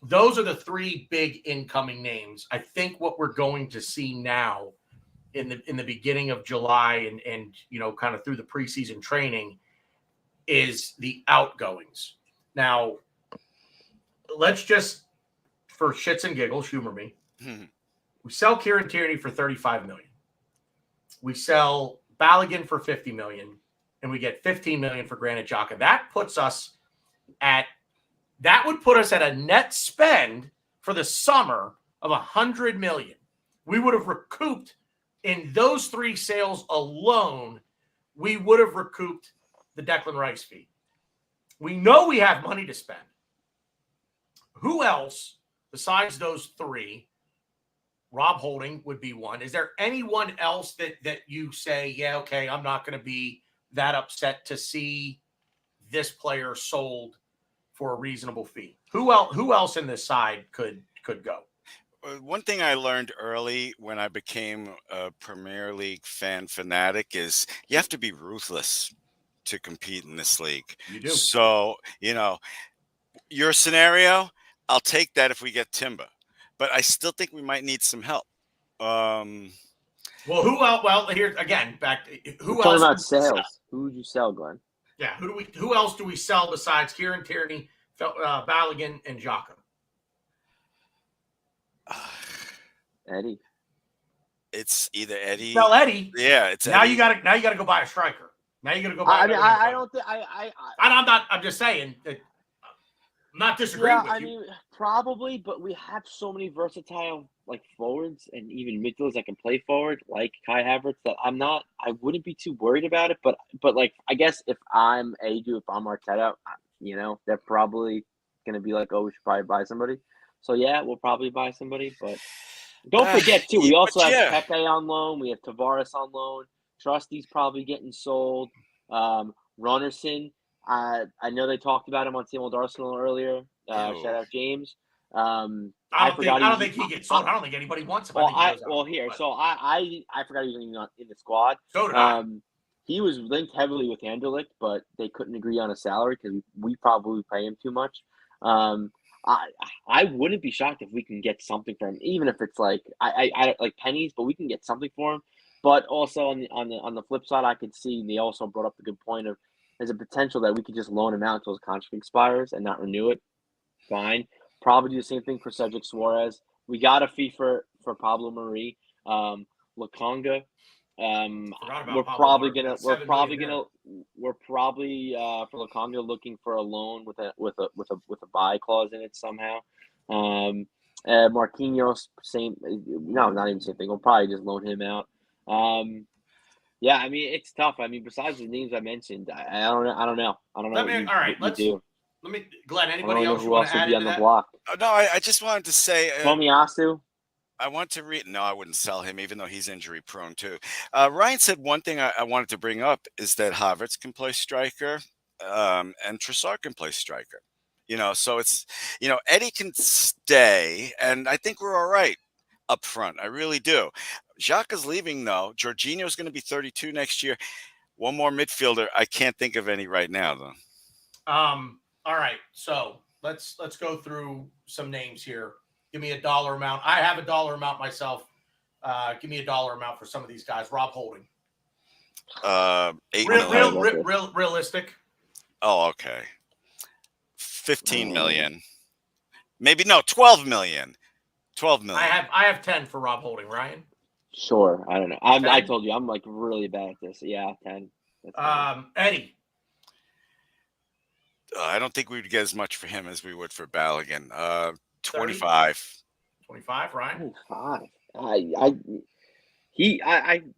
Those are the 3 big incoming names. I think what we're going to see now in the beginning of July and kind of through the preseason training is the outgoings. Now, let's just, for shits and giggles, humor me. We sell Kieran Tierney for $35 million. We sell Balogun for $50 million, and we get $15 million for Granit Xhaka. That would put us at a net spend for the summer of $100 million. We would have recouped in those 3 sales alone. We would have recouped the Declan Rice fee. We know we have money to spend. Who else besides those 3? Rob Holding would be one. Is there anyone else that you say, yeah, okay, I'm not going to be that upset to see this player sold for a reasonable fee? Who else in this side could go? One thing I learned early when I became a Premier League fanatic is you have to be ruthless to compete in this league. You do. So, your scenario, I'll take that if we get Timber. But I still think we might need some help. Well, who else? Well, here again, back to who Talking else? about sales. Who would you sell, Glenn? Yeah, who else do we sell besides Kieran Tierney, Balogun, and Xhaka? Eddie. It's either Eddie. Sell Eddie. Yeah, it's now Eddie. you got to go buy a striker. Now you got to go buy. I don't think I'm not. I'm just saying. I'm not disagreeing with you. Probably, but we have so many versatile forwards and even midfielders that can play forward, like Kai Havertz, that I wouldn't be too worried about it. But I guess if I'm Arteta, they're probably gonna be like, oh, we should probably buy somebody. So yeah, we'll probably buy somebody. But don't forget too, we also have Pepe on loan. We have Tavares on loan. Trusty's probably getting sold. Runnerson. I know they talked about him on Team Old Arsenal earlier. Shout out James. I don't think he gets sold. I don't think anybody wants him. I forgot he was even in the squad. So did I. He was linked heavily with Anderlecht, but they couldn't agree on a salary because we probably pay him too much. I wouldn't be shocked if we can get something for him, even if it's I like pennies, but we can get something for him. But also on the flip side, I could see they also brought up the good point of there's a potential that we could just loan him out until his contract expires and not renew it. Fine. Probably do the same thing for Cedric Suarez. We got a fee for Pablo Marie. Lakonga. We're probably for Lakonga looking for a loan with a buy clause in it somehow. Marquinhos, not even same thing. We'll probably just loan him out. Yeah, it's tough. Besides the names I mentioned, I don't know. Glenn, anybody else who else would be on the block? No, I just wanted to say Tomiyasu. I want to read. No, I wouldn't sell him, even though he's injury prone too. Ryan said one thing I wanted to bring up is that Havertz can play striker. and Trossard can play striker. So it's, Eddie can stay, and I think we're all right up front. I really do. Jacques is leaving, though. Jorginho's going to be 32 next year. One more midfielder. I can't think of any right now, though. All right. So let's go through some names here. Give me a dollar amount. I have a dollar amount myself. Give me a dollar amount for some of these guys. Rob Holding. 8 million. Realistic. Oh, okay. 15 million. Maybe no, 12 million. 12 million. I have 10 for Rob Holding. Ryan? Sure. I don't know. I told you I'm like really bad at this. Yeah, 10. Eddie. I don't think we'd get as much for him as we would for Balogun. 25. 25, Ryan? 25. And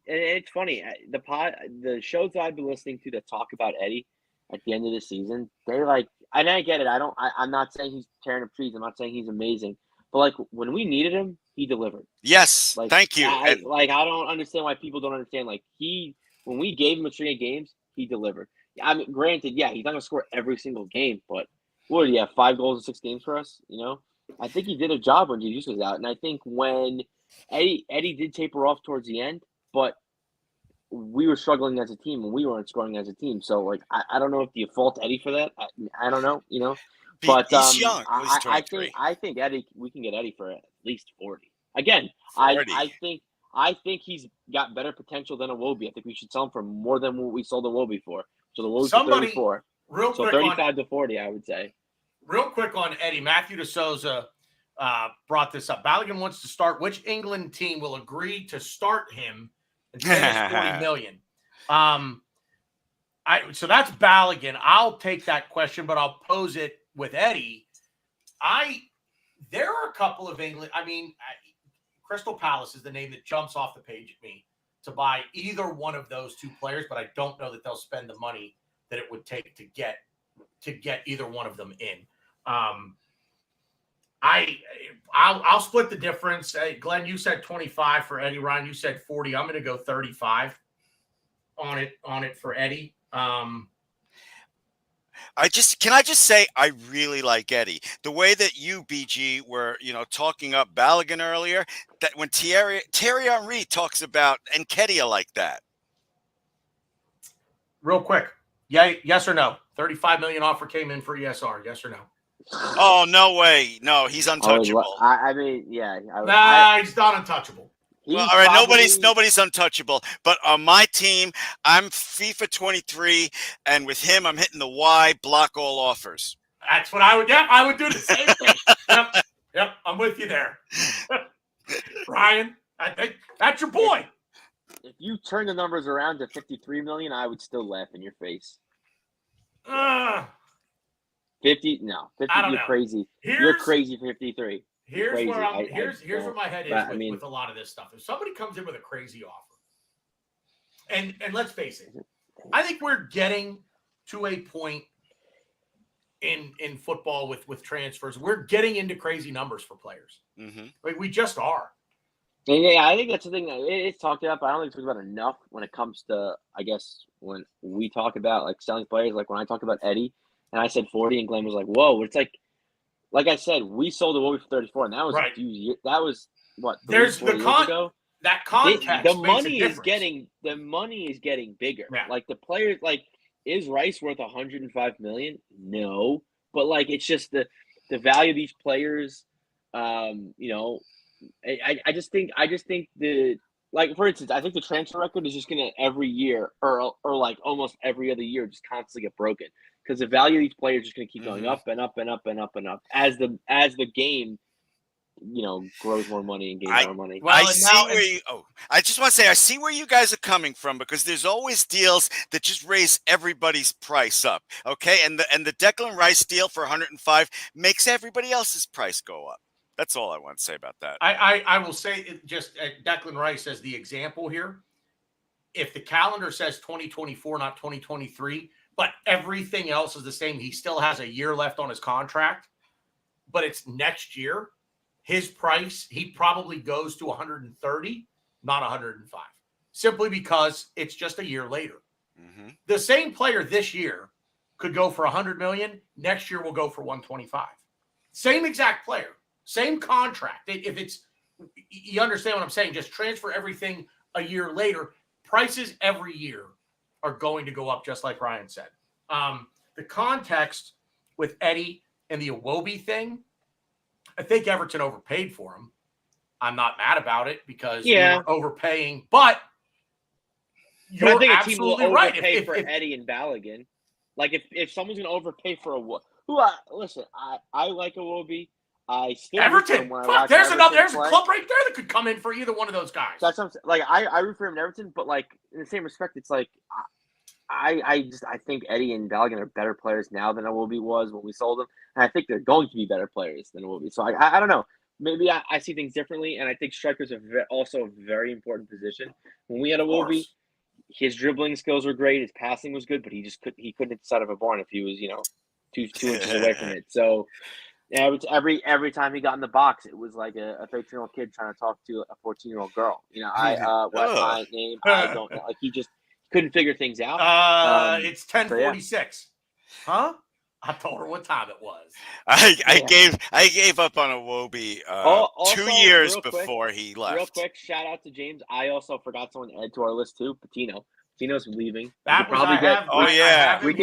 it's funny. The shows that I've been listening to that talk about Eddie at the end of the season, they're like, and I get it. I'm not saying he's tearing up trees. I'm not saying he's amazing. But like when we needed him, he delivered. Yes, like, thank you. I don't understand why people don't understand. Like when we gave him a string of games, he delivered. I mean, granted, yeah, he's not gonna score every single game, but what did he have 5 goals in 6 games for us? I think he did a job when Jesus was out, and I think when Eddie did taper off towards the end, but we were struggling as a team and we weren't scoring as a team. So like I don't know if you fault Eddie for that. I don't know, But he's young. I think Eddie, we can get Eddie for at least 40. Again, 40. I think he's got better potential than Iwobi. I think we should sell him for more than what we sold Iwobi for. So the Iwobi's 34. Real so quick 35 to 40, I would say. Real quick on Eddie, Matthew De Souza brought this up. Balogun wants to start. Which England team will agree to start him and spend his 40 million? So that's Balogun. I'll take that question, but I'll pose it with Eddie. There are a couple of England. Crystal Palace is the name that jumps off the page at me to buy either one of those two players, but I don't know that they'll spend the money that it would take to get either one of them in. I'll split the difference. Glenn, you said 25 for Eddie. Ryan, you said 40. I'm going to go 35 on it for Eddie. Can I just say I really like Eddie. The way that you, BG, were talking up Balogun earlier, that when Thierry Henry talks about Nketiah like that. Real quick, yes or no? 35 million offer came in for ESR. Yes or no? Oh, no way. No, he's untouchable. He's not untouchable. Well, all right, nobody's untouchable. But on my team, I'm FIFA 23, and with him, I'm hitting the Y, block all offers. That's what I would. Yeah, I would do the same thing. Yep, I'm with you there, Ryan. I think that's your boy. If you turn the numbers around to 53 million, I would still laugh in your face. 50? No, 50. You're crazy. You're crazy for 53. Here's where my head is with a lot of this stuff. If somebody comes in with a crazy offer, and let's face it, I think we're getting to a point in football with transfers. We're getting into crazy numbers for players. Mm-hmm. Like we just are. Yeah, I think that's the thing. It's talked about, but I don't think it's talked about enough when it comes to, I guess, when we talk about like selling players. Like when I talked about Eddie, and I said 40, and Glenn was like, "Whoa!" It's like I said, we sold the Iwobi for 34, and that was right. A few years. That was what? There's the years ago? That context. The money is getting bigger. Yeah. Like the players, like is Rice worth 105 million? No, but like it's just the value of these players. I just think the, like, for instance, I think the transfer record is just gonna every year or like almost every other year just constantly get broken because the value of these players is just gonna keep going up and up and up and up and up as the game grows more money and gains more money. Well, I just want to say I see where you guys are coming from because there's always deals that just raise everybody's price up. Okay, and the Declan Rice deal for 105 makes everybody else's price go up. That's all I want to say about that. I will say just Declan Rice as the example here. If the calendar says 2024, not 2023, but everything else is the same, he still has a year left on his contract, but it's next year, his price, he probably goes to 130, not 105, simply because it's just a year later. Mm-hmm. The same player this year could go for $100 million. Next year will go for 125. Same exact player, same contract. If it's, you understand what I'm saying? Just transfer everything a year later. Prices every year are going to go up, just like Ryan said. The context with Eddie and the Iwobi thing, I think Everton overpaid for him. I'm not mad about it because we were overpaying, but you're I think absolutely a team will right. overpay for Eddie and Balogun. Like if someone's going to overpay for listen, I like Iwobi. I still Everton. Fuck, there's a club right there that could come in for either one of those guys. That's what I'm saying. Like I root for him in Everton, but like in the same respect, it's like I think Eddie and Balogun are better players now than Iwobi was when we sold them, and I think they're going to be better players than Iwobi. So I don't know. Maybe I see things differently, and I think strikers are also a very important position. When we had Iwobi, his dribbling skills were great, his passing was good, but he couldn't hit the side of a barn if he was 2 inches away from it. So every time he got in the box, it was like a 13-year-old kid trying to talk to a 14-year-old girl. What's my name? I don't know. Like he just couldn't figure things out. It's 10:46. Huh? I told her what time it was. I gave up on Iwobi 2 years before he left. Real quick, shout out to James. I also forgot someone to add to our list too. Patino. Patino's leaving. We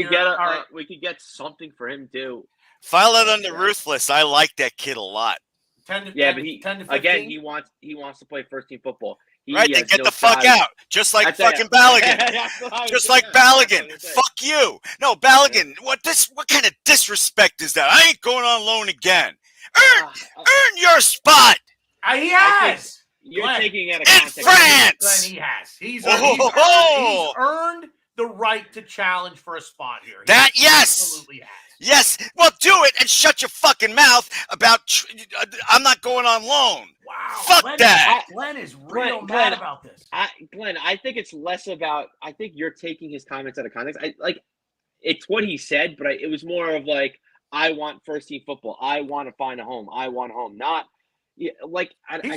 could get something for him too. File it on the ruthless. I like that kid a lot. 10 to 15? He wants to play first team football. Right, then get the fuck out. Just like fucking Balogun. Just like Balogun. Fuck you. No, Balogun, what kind of disrespect is that? I ain't going on loan again. Earn your spot. He has. You're taking it out of context. In France. Glenn, he has. He's earned the right to challenge for a spot here. Yes. Absolutely has. Yes. Well, do it and shut your fucking mouth about I'm not going on loan. Wow. Fuck that. Glenn is mad about this. Glenn, I think it's less about – I think you're taking his comments out of context. It's what he said, but it was more of like, I want first-team football. I want to find a home. I want a home. Not – He's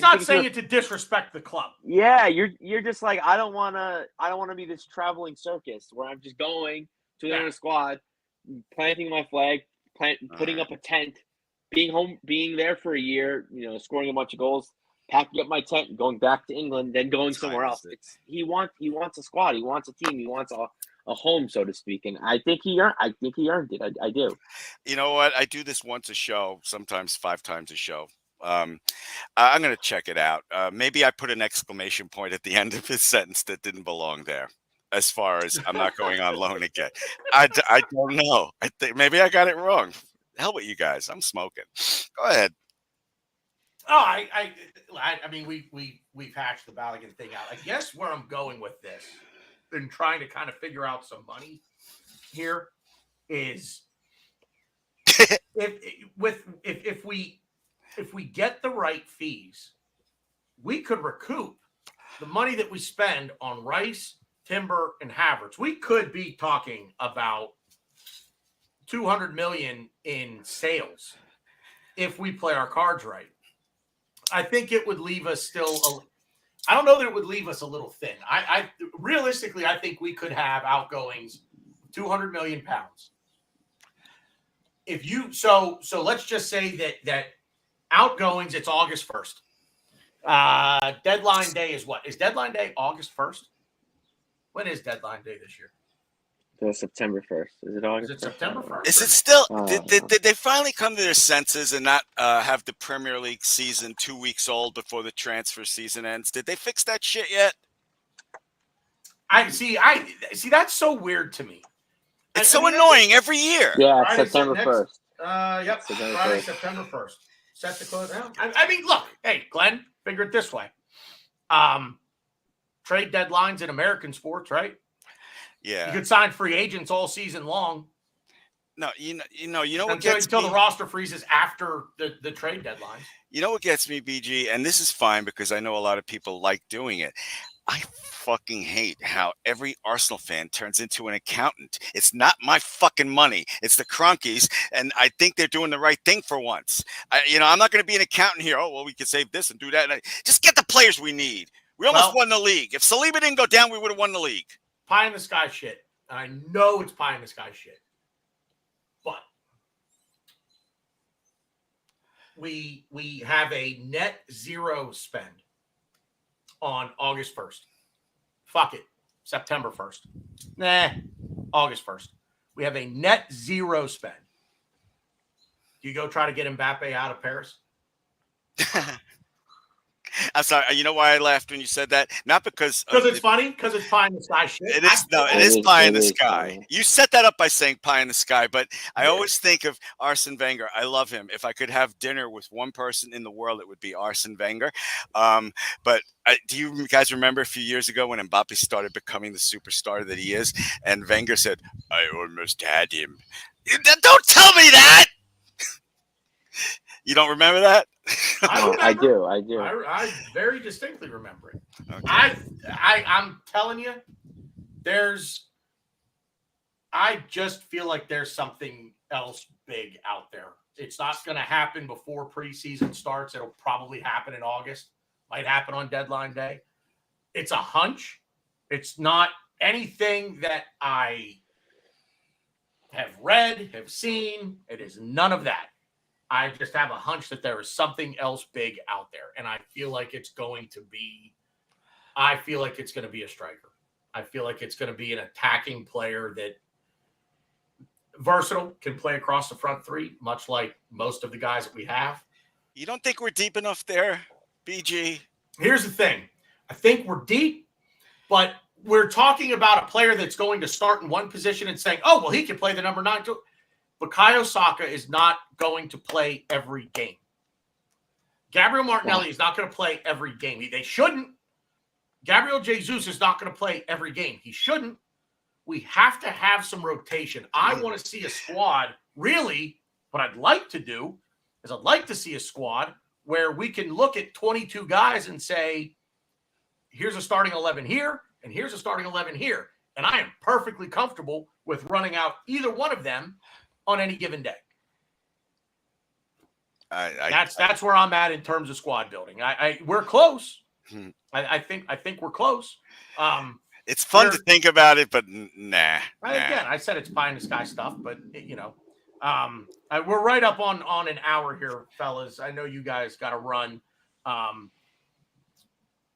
not saying it to disrespect the club. Yeah, you're just like, I don't want to be this traveling circus where I'm just going to the squad, planting my flag, putting up a tent, being there for a year, scoring a bunch of goals, packing up my tent, going back to England, then going somewhere else. He wants a squad, he wants a team, he wants a home, so to speak, and I think he earned it. I do. You know what? I do this once a show, sometimes 5 times a show. I'm going to check it out. Maybe I put an exclamation point at the end of his sentence that didn't belong there. As far as I'm not going on loan again, I don't know. I think maybe I got it wrong. Hell with you guys. I'm smoking. Go ahead. Oh, I mean, we've hashed the Balogun thing out. I guess where I'm going with this and trying to kind of figure out some money here is if we get the right fees, we could recoup the money that we spend on Rice, Timber, and Havertz. We could be talking about $200 million in sales if we play our cards right. I think it would leave us I don't know that it would leave us a little thin. I realistically, I think we could have outgoings 200 million pounds. If you so let's just say that outgoings, it's August 1st. Deadline day is what? Is deadline day August 1st? When is deadline day this year? September 1st. Is it August? Is it September 1st? Is it still? Did they finally come to their senses and not have the Premier League season 2 weeks old before the transfer season ends? Did they fix that shit yet? I see. That's so weird to me. It's so annoying every year. Yeah, September 1st. Yep. Friday, September 1st. Set to close out. I mean, look. Hey, Glenn, figure it this way. Trade deadlines in American sports, right? Yeah. You could sign free agents all season long. No, you know what gets until me? The roster freezes after the trade deadline. You know what gets me, BG, and this is fine because I know a lot of people like doing it. I fucking hate how every Arsenal fan turns into an accountant. It's not my fucking money. It's the Cronkies, and I think they're doing the right thing for once. I'm not going to be an accountant here. Oh, well, we could save this and do that. Just get the players we need. We almost won the league. If Saliba didn't go down, we would have won the league. Pie in the sky shit. I know it's pie in the sky shit. But we have a net zero spend on August 1st. Fuck it. September 1st. Nah, August 1st. We have a net zero spend. Do you go try to get Mbappe out of Paris? I'm sorry. You know why I laughed when you said that? Not because it's funny, because it's pie in the sky shit. It is pie in the sky. Funny. You set that up by saying pie in the sky, but I always think of Arsene Wenger. I love him. If I could have dinner with one person in the world, it would be Arsene Wenger. But do you guys remember a few years ago when Mbappe started becoming the superstar that he is, and Wenger said, "I almost had him." Don't tell me that. You don't remember that? I do. I very distinctly remember it. Okay. I'm telling you, I just feel like there's something else big out there. It's not going to happen before preseason starts. It'll probably happen in August. Might happen on deadline day. It's a hunch. It's not anything that I have read, have seen. It is none of that. I just have a hunch that there is something else big out there. And I feel like it's going to be a striker. I feel like it's going to be an attacking player that versatile, can play across the front three, much like most of the guys that we have. You don't think we're deep enough there, BG? Here's the thing. I think we're deep, but we're talking about a player that's going to start in one position and saying, oh, well, he can play the number 9 too. Bukayo Saka is not going to play every game. Gabriel Martinelli is not going to play every game. They shouldn't. Gabriel Jesus is not going to play every game. He shouldn't. We have to have some rotation. I want to see a squad, really, what I'd like to do is I'd like to see a squad where we can look at 22 guys and say, here's a starting 11 here, and here's a starting 11 here. And I am perfectly comfortable with running out either one of them on any given day. That's where I'm at in terms of squad building. We're close. I think we're close. It's fun to think about it, but nah. Again, I said it's pie in the sky stuff, but we're right up on an hour here, fellas. I know you guys got to run.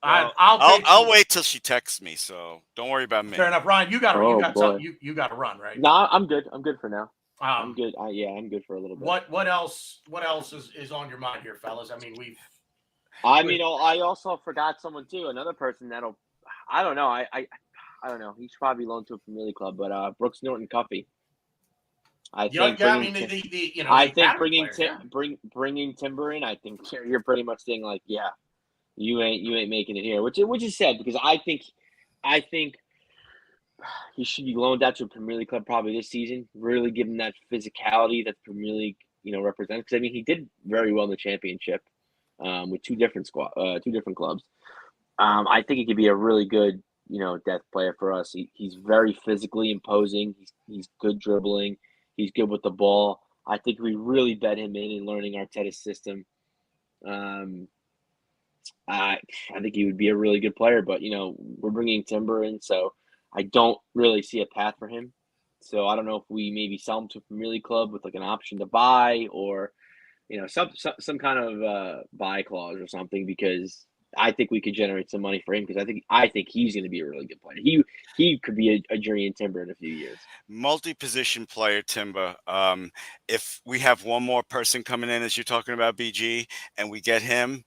I'll wait till she texts me, so don't worry about me. Fair enough, Ryan. You got to run, right? No, I'm good. I'm good for now. I'm good. I'm good for a little bit. What else is on your mind here, fellas? I mean, I also forgot someone too. Another person I don't know. I don't know. He should probably be loaned to a Premier League club, but Brooks Norton-Cuffy. I think bringing Timber in. I think you're pretty much saying like, yeah, you ain't making it here, which is sad because I think he should be loaned out to a Premier League club probably this season. Really give him that physicality that the Premier League represents. Because I mean, he did very well in the Championship with two different clubs. I think he could be a really good depth player for us. He's very physically imposing. He's good dribbling. He's good with the ball. I think we really bet him in learning Arteta's system. I think he would be a really good player, but we're bringing Timber in, so I don't really see a path for him. So I don't know if we maybe sell him to a Premier League club with like an option to buy or some kind of buy clause or something, because I think we could generate some money for him, because I think he's going to be a really good player. He could be a Jurian Timber in a few years. Multi-position player, Timber. If we have one more person coming in, as you're talking about, BG, and we get him,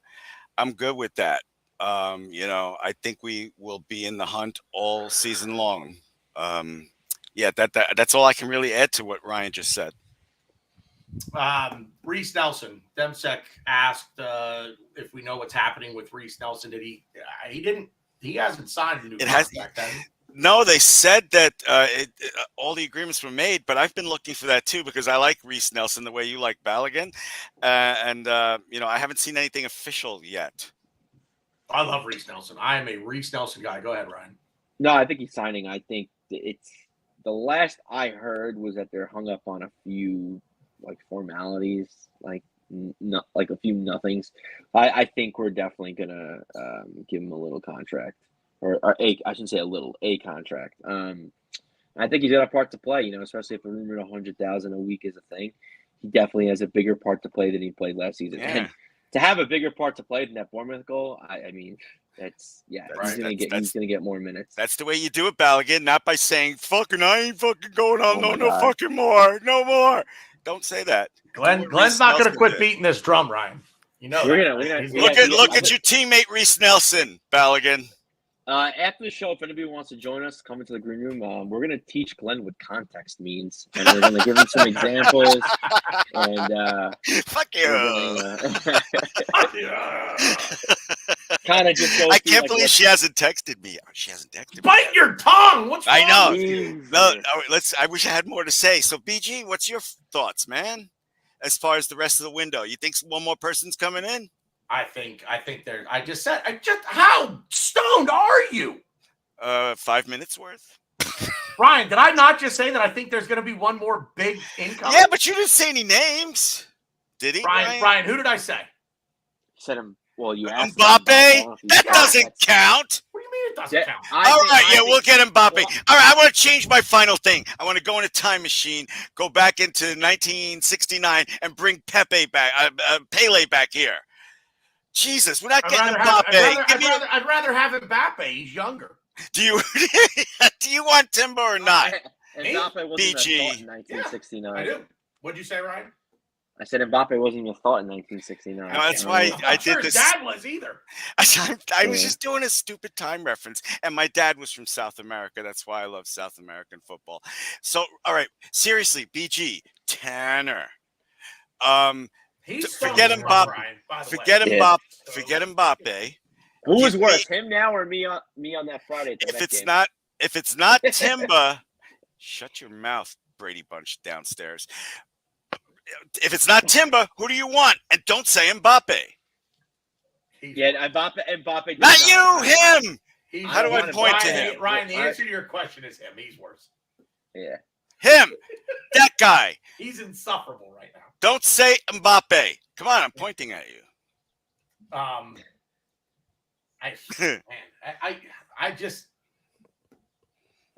I'm good with that. I think we will be in the hunt all season long. That's all I can really add to what Ryan just said. Reece Nelson, Demsek asked if we know what's happening with Reece Nelson. Did he hasn't signed a new contract then? No, they said that all the agreements were made, but I've been looking for that too, because I like Reece Nelson the way you like Balogun. I haven't seen anything official yet. I love Reece Nelson. I am a Reece Nelson guy. Go ahead, Ryan. No, I think he's signing. I think it's the last I heard was that they're hung up on a few formalities, like a few nothings. I think we're definitely gonna give him a little contract, or I shouldn't say a little, a contract. I think he's got a part to play, especially if a rumored 100,000 a week is a thing. He definitely has a bigger part to play than he played last season. Yeah. And to have a bigger part to play than that Bournemouth goal, I mean, he's gonna get more minutes. That's the way you do it, Balogun. Not by saying "fucking I ain't fucking going on, Oh no my God. fucking more, no more." Don't say that. Glenn's not going to quit beating this drum, Ryan. You know, We're that, gonna- right? we're gonna- He's we gonna- got- Look at your teammate Reese Nelson, Balogun. After the show, if anybody wants to join us, come into the green room. We're gonna teach Glenn what context means, and we're gonna give him some examples. And Fuck you. kind of just go. I can't believe she hasn't texted me. She hasn't texted me. Bite your tongue. What's I wrong know. with you? No, I wish I had more to say. So, BG, what's your thoughts, man? As far as the rest of the window, you think one more person's coming in? I think there. How stoned are you? 5 minutes worth. Ryan, did I not just say that I think there's going to be one more big income? Yeah, but you didn't say any names, did he? Ryan, who did I say? Said him. Well, you asked Mbappe. That doesn't count. What do you mean it doesn't count? All right, we'll get Mbappe. All right, I want to change my final thing. I want to go in a time machine, go back into 1969, and bring Pele back here. Jesus, we're not getting Mbappe. I'd rather have Mbappe. He's younger. Do you want Timber or not? Mbappe wasn't BG. in 1969. I do. What'd you say, Ryan? I said Mbappe wasn't even thought in 1969. No, that's why I did this. His dad was either. I was just doing a stupid time reference, and my dad was from South America. That's why I love South American football. So, all right, seriously, BG Tanner. Forget Mbappe. Forget Mbappe. Forget Mbappe. Who is worse, him now or me on that Friday? If it's not Timba, shut your mouth, Brady Bunch downstairs. If it's not Timba, who do you want? And don't say Mbappe. Yeah, Mbappe. Not you, him. How do I point to him? Ryan, the answer to your question is him. He's worse. Yeah. Him. That guy. He's insufferable right now. Don't say Mbappe. Come on, I'm pointing at you.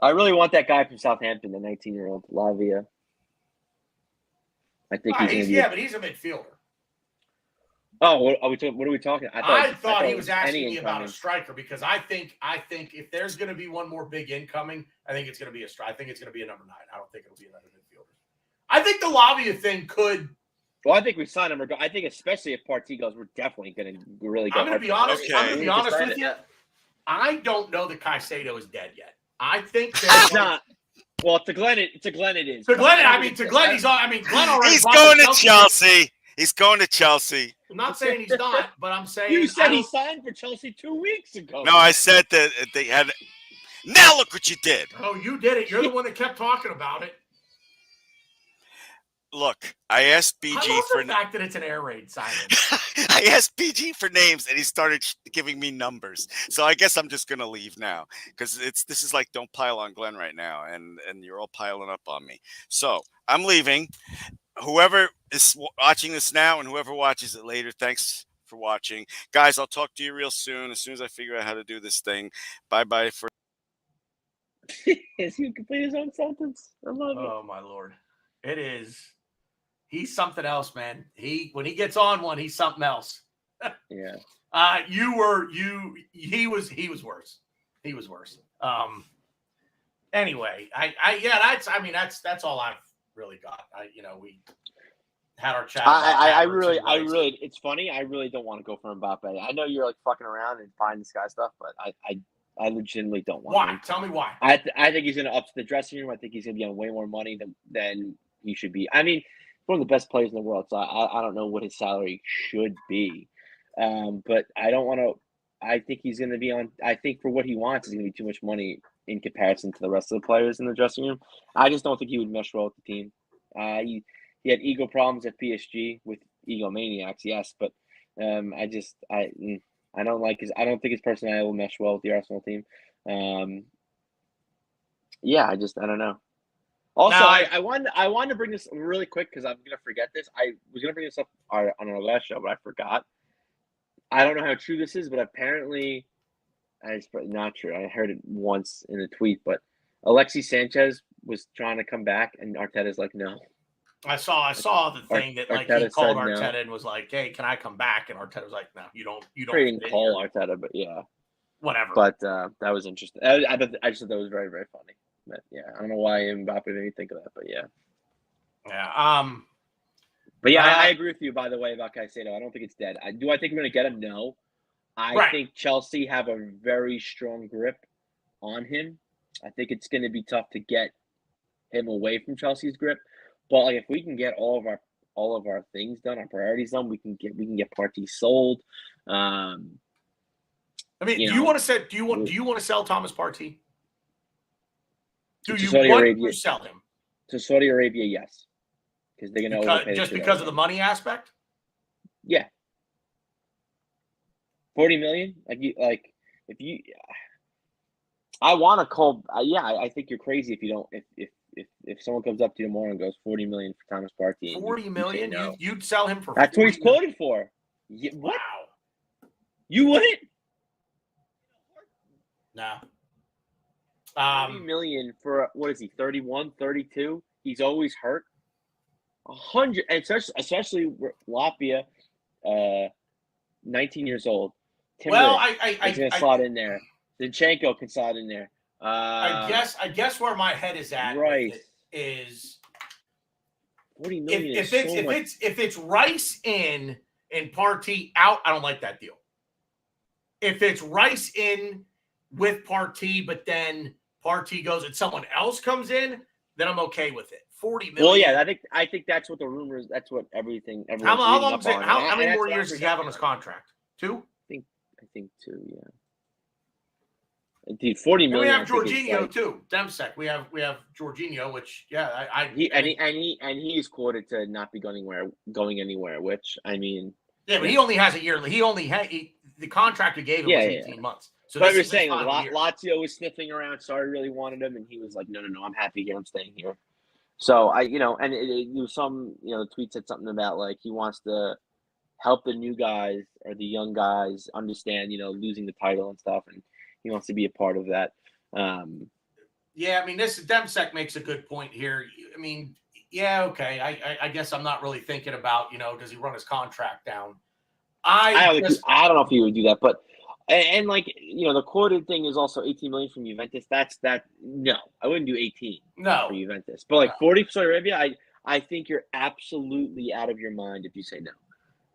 I really want that guy from Southampton, the 19-year-old Lavia. I think he's but he's a midfielder. Oh, what are we talking? I thought he was asking me about a striker because I think if there's going to be one more big incoming, I think it's going to be a striker. I think it's going to be a number 9. I don't think it'll be another midfielder. I think the Lavia thing could. Well, I think we sign him. I think especially if Partey goes, we're definitely going to really go. I'm going to be honest. Okay. I'm going to be honest with you. I don't know that Caicedo is dead yet. I think it's not. Well, to Glenn it is. To Glenn, Glenn already. He's going to Chelsea. He's going to Chelsea. I'm not saying he's not, but I'm saying you said he signed for Chelsea 2 weeks ago. No, I said that they had. Now look what you did. Oh, you did it. You're the one that kept talking about it. Look, I asked BG I love for the fact that it's an air raid signing. I asked BG for names, and he started giving me numbers. So I guess I'm just gonna leave now because this is like don't pile on Glenn right now, and you're all piling up on me. So I'm leaving. Whoever is watching this now and whoever watches it later, thanks for watching, guys. I'll talk to you real soon as I figure out how to do this thing. Bye for. Is he complete his own sentence? I love it. Oh my Lord, it is. He's something else, man. When he gets on one, he's something else. Yeah. He was worse. He was worse. Anyway, that's all I've really got. We had our chat. I really, it's funny. I really don't want to go for Mbappe. I know you're like fucking around and buying this guy stuff, but I legitimately don't want why? him. Tell me why. I think he's going to up to the dressing room. I think he's going to be on way more money than he should be. I mean, one of the best players in the world, so I don't know what his salary should be. But I don't want to – I think he's going to be on – I think for what he wants is going to be too much money in comparison to the rest of the players in the dressing room. I just don't think he would mesh well with the team. He had ego problems at PSG with egomaniacs, yes, but I don't like his – I don't think his personality will mesh well with the Arsenal team. I don't know. Also, I wanted to bring this really quick because I'm gonna forget this. I was gonna bring this up on our last show, but I forgot. I don't know how true this is, but apparently, it's not true. I heard it once in a tweet, but Alexis Sanchez was trying to come back, and Arteta's like, no. I saw the thing that like he Arteta called said no. Arteta and was like, "Hey, can I come back?" And Arteta was like, "No, you don't. He fit didn't in call here." Arteta, but yeah. Whatever. But that was interesting. I just thought that was very, very funny. But yeah, I don't know why Mbappe made me think of that, but yeah. Yeah. But yeah, I agree with you, by the way, about Caicedo. I don't think it's dead. I think we're going to get him? No. I think Chelsea have a very strong grip on him. I think it's going to be tough to get him away from Chelsea's grip. But like, if we can get all of our things done, our priorities done, we can get Partey sold. I mean, do you want to sell Thomas Partey? Do you want to sell him to Saudi Arabia? Yes, because they're going to overpay just because of the money aspect. Yeah, 40 million. If you, I want to call. Yeah, I think you're crazy if you don't. If someone comes up to you tomorrow and goes 40 million for Thomas Partey, 40 million, you'd sell him for. That's what he's quoted for. Yeah, what? Wow. You wouldn't? No. 40 million for what is he? 31, 32? He's always hurt. 100, and especially Lapia, 19 years old. Timber I can slot in there. Zinchenko can slot in there. I guess where my head is at is 40 million. If it's Rice in and Partey out, I don't like that deal. If it's Rice in with Partey, but then Partey goes and someone else comes in, then I'm okay with it. 40 million. Well, yeah, I think that's what the rumors. That's what everything. How long is it? How many more years does he have on his contract? 2? I think 2. Yeah. Indeed, 40 million. And we have Jorginho too. Demsek. We have Jorginho, which he's quoted to not be going anywhere. Which I mean, yeah, but he only has a year. The contract we gave him was 18 months. So but you're saying Lazio was sniffing around. Sarri really wanted him, and he was like, no, I'm happy here. I'm staying here. So and it was some, the tweet said something about like he wants to help the new guys or the young guys understand, losing the title and stuff, and he wants to be a part of that. Yeah, I mean, this Demsek makes a good point here. I mean, yeah, okay. I guess I'm not really thinking about, does he run his contract down? I don't know if he would do that, but and like the quoted thing is also 18 million from Juventus. No, I wouldn't do 18 for Juventus, but like 40 for Saudi Arabia, I think you're absolutely out of your mind if you say no.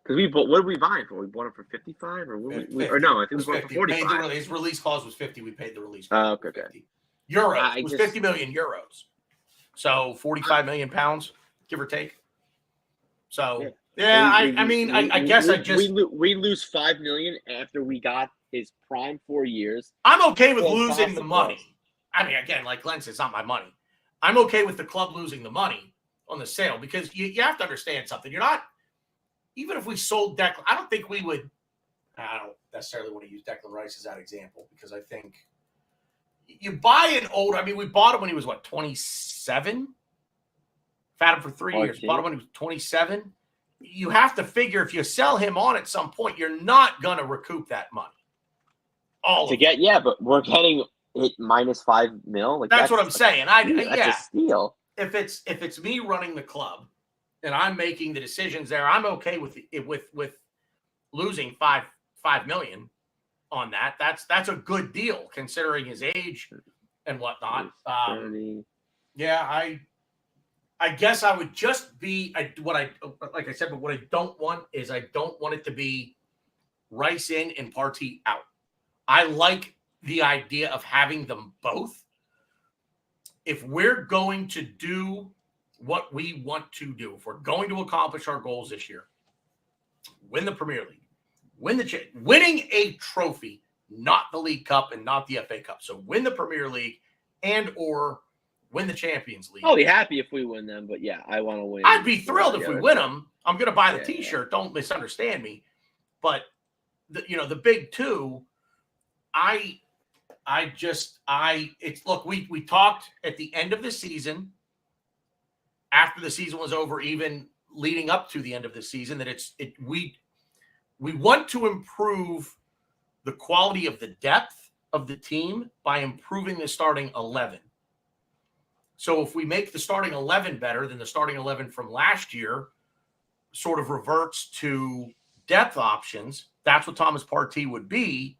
Because what did we buy him for? We bought him for 55, or no? I think we bought him for 45. His release clause was 50. We paid the release clause. Okay. Euros. It was 50 million euros. So 45 million pounds, give or take. So I guess we lose 5 million after we got his prime 4 years. I'm okay with losing the money. I mean, again, like Glenn said, it's not my money. I'm okay with the club losing the money on the sale because you have to understand something. You're not. Even if we sold Declan, I don't think we would. I don't necessarily want to use Declan Rice as that example because I think you buy an older. I mean, we bought him when he was 27. Had him for 3 years. Bought him when he was 27. You have to figure if you sell him on at some point, you're not going to recoup that money. But we're getting it minus 5 mil. Like that's what I'm saying. That's a steal. If it's me running the club. And I'm making the decisions there. I'm okay with losing five million on that. That's a good deal considering his age and whatnot. I guess I would just be like I said. But what I don't want is I don't want it to be Rice in and Partey out. I like the idea of having them both. If we're going to do what we want to do, if we're going to accomplish our goals this year, win the Premier League, winning a trophy, not the League Cup and not the FA Cup. So win the Premier League and or win the Champions League. I'll be happy if we win them, but yeah, I want to win. I'd be thrilled if we win them. I'm going to buy the T-shirt. Yeah. Don't misunderstand me. But the big two, we talked at the end of the season. After the season was over, even leading up to the end of the season, that we want to improve the quality of the depth of the team by improving the starting 11. So if we make the starting 11 better, then the starting 11 from last year sort of reverts to depth options. That's what Thomas Partey would be.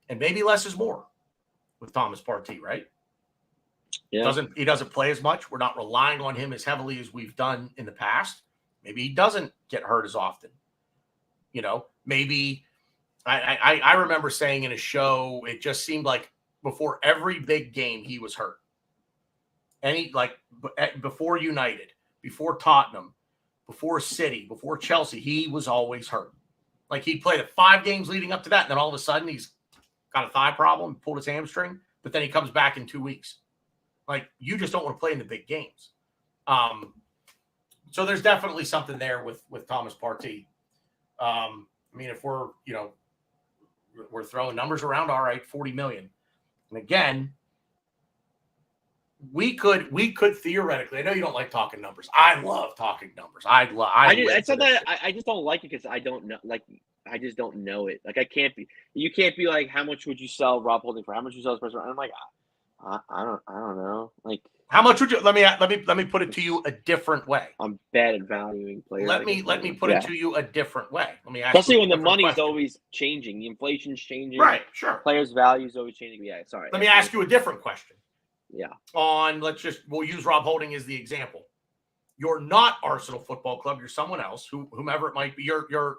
And maybe less is more with Thomas Partey, right? Yeah. He doesn't play as much. We're not relying on him as heavily as we've done in the past. Maybe he doesn't get hurt as often. Maybe I remember saying in a show, it just seemed like before every big game he was hurt. Before United, before Tottenham, before City, before Chelsea, he was always hurt. Like he played 5 games leading up to that, and then all of a sudden he's got a thigh problem, pulled his hamstring, but then he comes back in 2 weeks. Like you just don't want to play in the big games. So there's definitely something there with Thomas Partey. I mean, if we're throwing numbers around, all right, 40 million. And again, we could theoretically. I know you don't like talking numbers. I love talking numbers. I just don't like it because I don't know. Like I just don't know it. Like you can't be like, how much would you sell Rob Holding for? How much would you sell this person? I'm like, I don't know. Like how much would you? Let me put it to you a different way. I'm bad at valuing players. Let me put it to you a different way. Let me ask especially you when the money's question. always changing, the inflation's changing. Right, sure. Players' values always changing. Yeah, sorry. Let me ask you a different question. Yeah. We'll use Rob Holding as the example. You're not Arsenal Football Club. You're someone else, whomever it might be. Who's your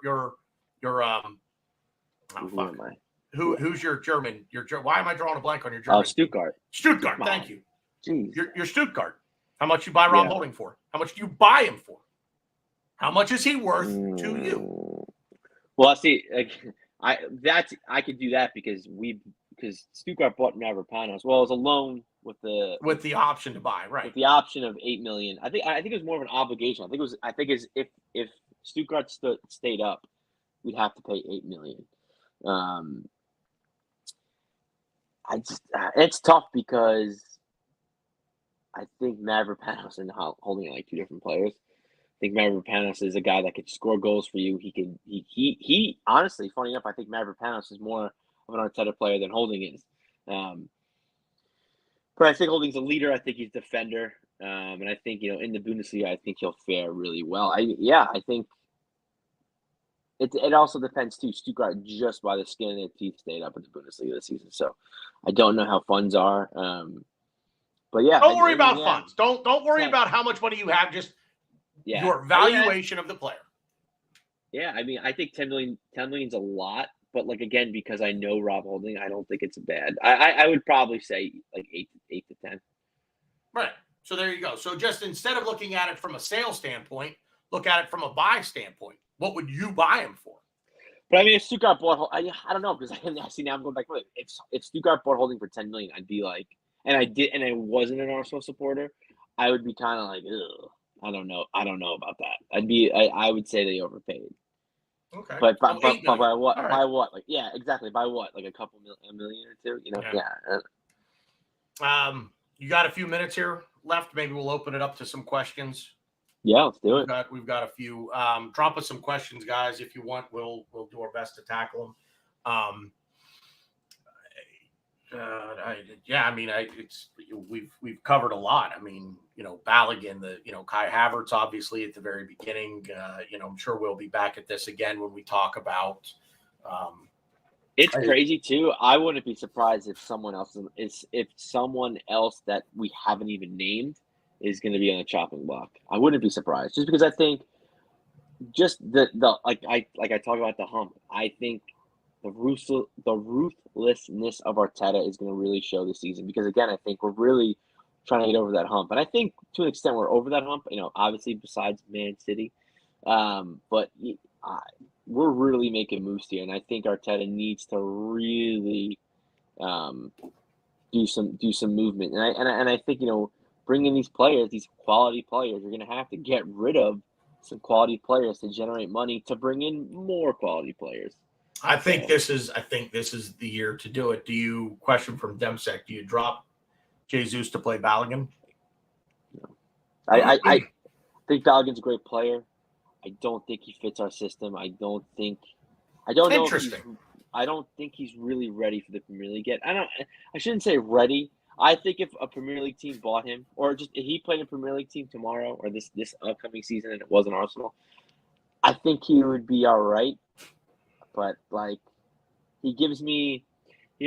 German? Why am I drawing a blank on your German? Stuttgart. Stuttgart. Thank you. Jeez. You're Stuttgart. How much you buy Rob Holding for? How much do you buy him for? How much is he worth to you? Well, see, I could do that because Stuttgart bought Mavropanos. Well, it was a loan with the option to buy, right? With the option of $8 million. I think it was more of an obligation. I think if Stuttgart stayed up, we'd have to pay $8 million. It's tough because I think Mavropanos and Holding are like two different players. I think Mavropanos is a guy that could score goals for you. He honestly, funny enough, I think Mavropanos is more of an Arteta player than Holding is. But I think Holding's a leader. I think he's a defender. And I think, in the Bundesliga, I think he'll fare really well. I think it also depends too. Stuttgart just by the skin of their teeth stayed up in the Bundesliga this season. So I don't know how funds are. But yeah. Don't worry about funds. Don't worry about how much money you have. Just your valuation of the player. Yeah, I mean, I think 10 million is a lot. But again, because I know Rob Holding, I don't think it's bad. I would probably say like 8 to 10. Right. So there you go. So just instead of looking at it from a sales standpoint, look at it from a buy standpoint. What would you buy him for? But I mean, if Stuttgart bought, I don't know because I see now I'm going back. If Stuttgart bought Holding for 10 million, I'd be like, and I wasn't an Arsenal supporter, I would be kind of like, ugh, I don't know about that. I would say they overpaid. Okay. But by what? Right. By what? Like, yeah, exactly. By what? Like a million or two? Yeah. You got a few minutes here left. Maybe we'll open it up to some questions. Yeah, let's do it. We've got a few. Drop us some questions, guys, if you want. We'll do our best to tackle them. We've covered a lot. I mean, Balogun, Kai Havertz, obviously at the very beginning. I'm sure we'll be back at this again when we talk about. It's crazy too. I wouldn't be surprised if someone else that we haven't even named is going to be on the chopping block. I wouldn't be surprised just because I think just the like I talk about the hump. I think the ruthlessness of Arteta is going to really show this season because again, I think we're really trying to get over that hump, and I think to an extent we're over that hump. Obviously besides Man City, but we're really making moves here, and I think Arteta needs to really do some movement, and I think bringing these players, these quality players, you're going to have to get rid of some quality players to generate money to bring in more quality players. I think this is the year to do it. Question from Demsek, do you drop Jesus to play Balogun? No. I think Balogun's a great player. I don't think he fits our system. I don't know. I don't think he's really ready for the Premier League yet. I shouldn't say ready. I think if a Premier League team bought him, or just if he played a Premier League team tomorrow or this upcoming season, and it wasn't Arsenal, I think he would be all right. But like, he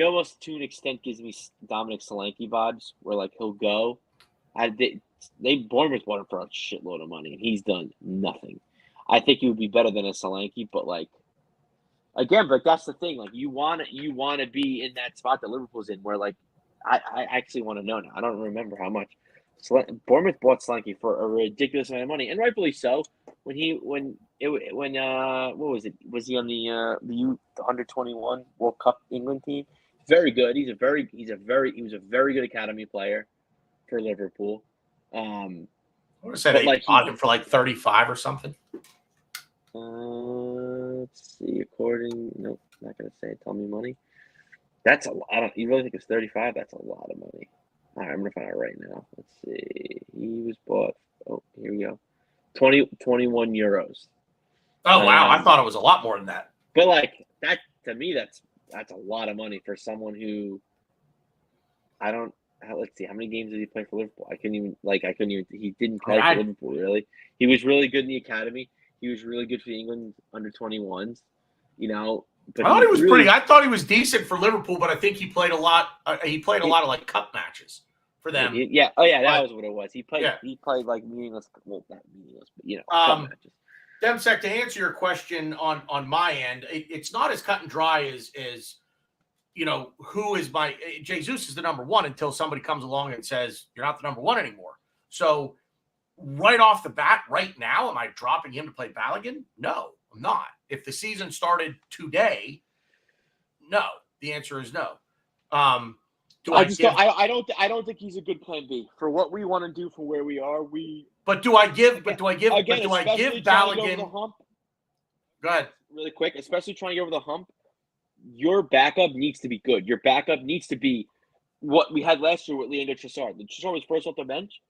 almost to an extent gives me Dominic Solanke vibes, where like he'll go. Bournemouth bought him for a shitload of money, and he's done nothing. I think he would be better than a Solanke, but like, again, but that's the thing. Like, you want to be in that spot that Liverpool's in, where like, I actually want to know now. I don't remember how much. Bournemouth bought Solanke for a ridiculous amount of money, and rightfully so. What was it? Was he on the under-21 World Cup England team? Very good. He was a very good academy player for Liverpool. I want to say they bought him for like 35 or something. Let's see. Nope, not gonna say. Tell me money. That's a lot. You really think it's 35? That's a lot of money. All right, I'm gonna find out right now. Let's see. He was bought. Oh, here we go. 21 euros. Oh wow! I thought it was a lot more than that. But like that, to me, that's a lot of money for someone who let's see, how many games did he play for Liverpool? I couldn't even. He didn't play for Liverpool really. He was really good in the academy. He was really good for the England under-21s. But I thought he was pretty. I thought he was decent for Liverpool, but I think he played a lot. He played a lot of like cup matches for them. Yeah. Oh yeah, that was what it was. He played. Yeah. He played like meaningless. Well, not meaningless, but cup matches. Demsek, to answer your question on my end, it's not as cut and dry as who is my Jesus is the number one until somebody comes along and says you're not the number one anymore. So right off the bat, right now, am I dropping him to play Balogun? No, I'm not. If the season started today, no. The answer is no. I don't think he's a good plan B for what we want to do for where we are. But do I give Balogun? Go ahead. Really quick, especially trying to get over the hump. Your backup needs to be good. Your backup needs to be what we had last year with Leandro Trossard. Trossard was first off the bench.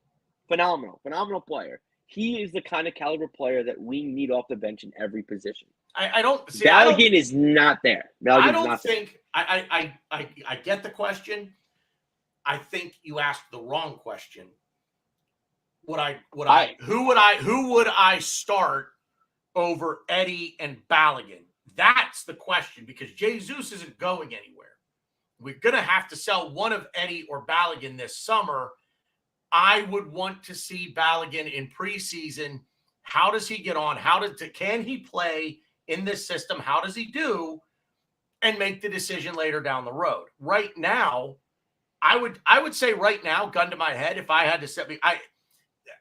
Phenomenal player. He is the kind of caliber player that we need off the bench in every position. Balogun is not there. I get the question. I think you asked the wrong question. Who would I start over Eddie and Balogun? That's the question, because Jesus isn't going anywhere. We're going to have to sell one of Eddie or Balogun this summer. I would want to see Balogun in preseason. How does he get on? Can he play in this system? How does he do? And make the decision later down the road. Right now, I would say right now, gun to my head, if I had to set me,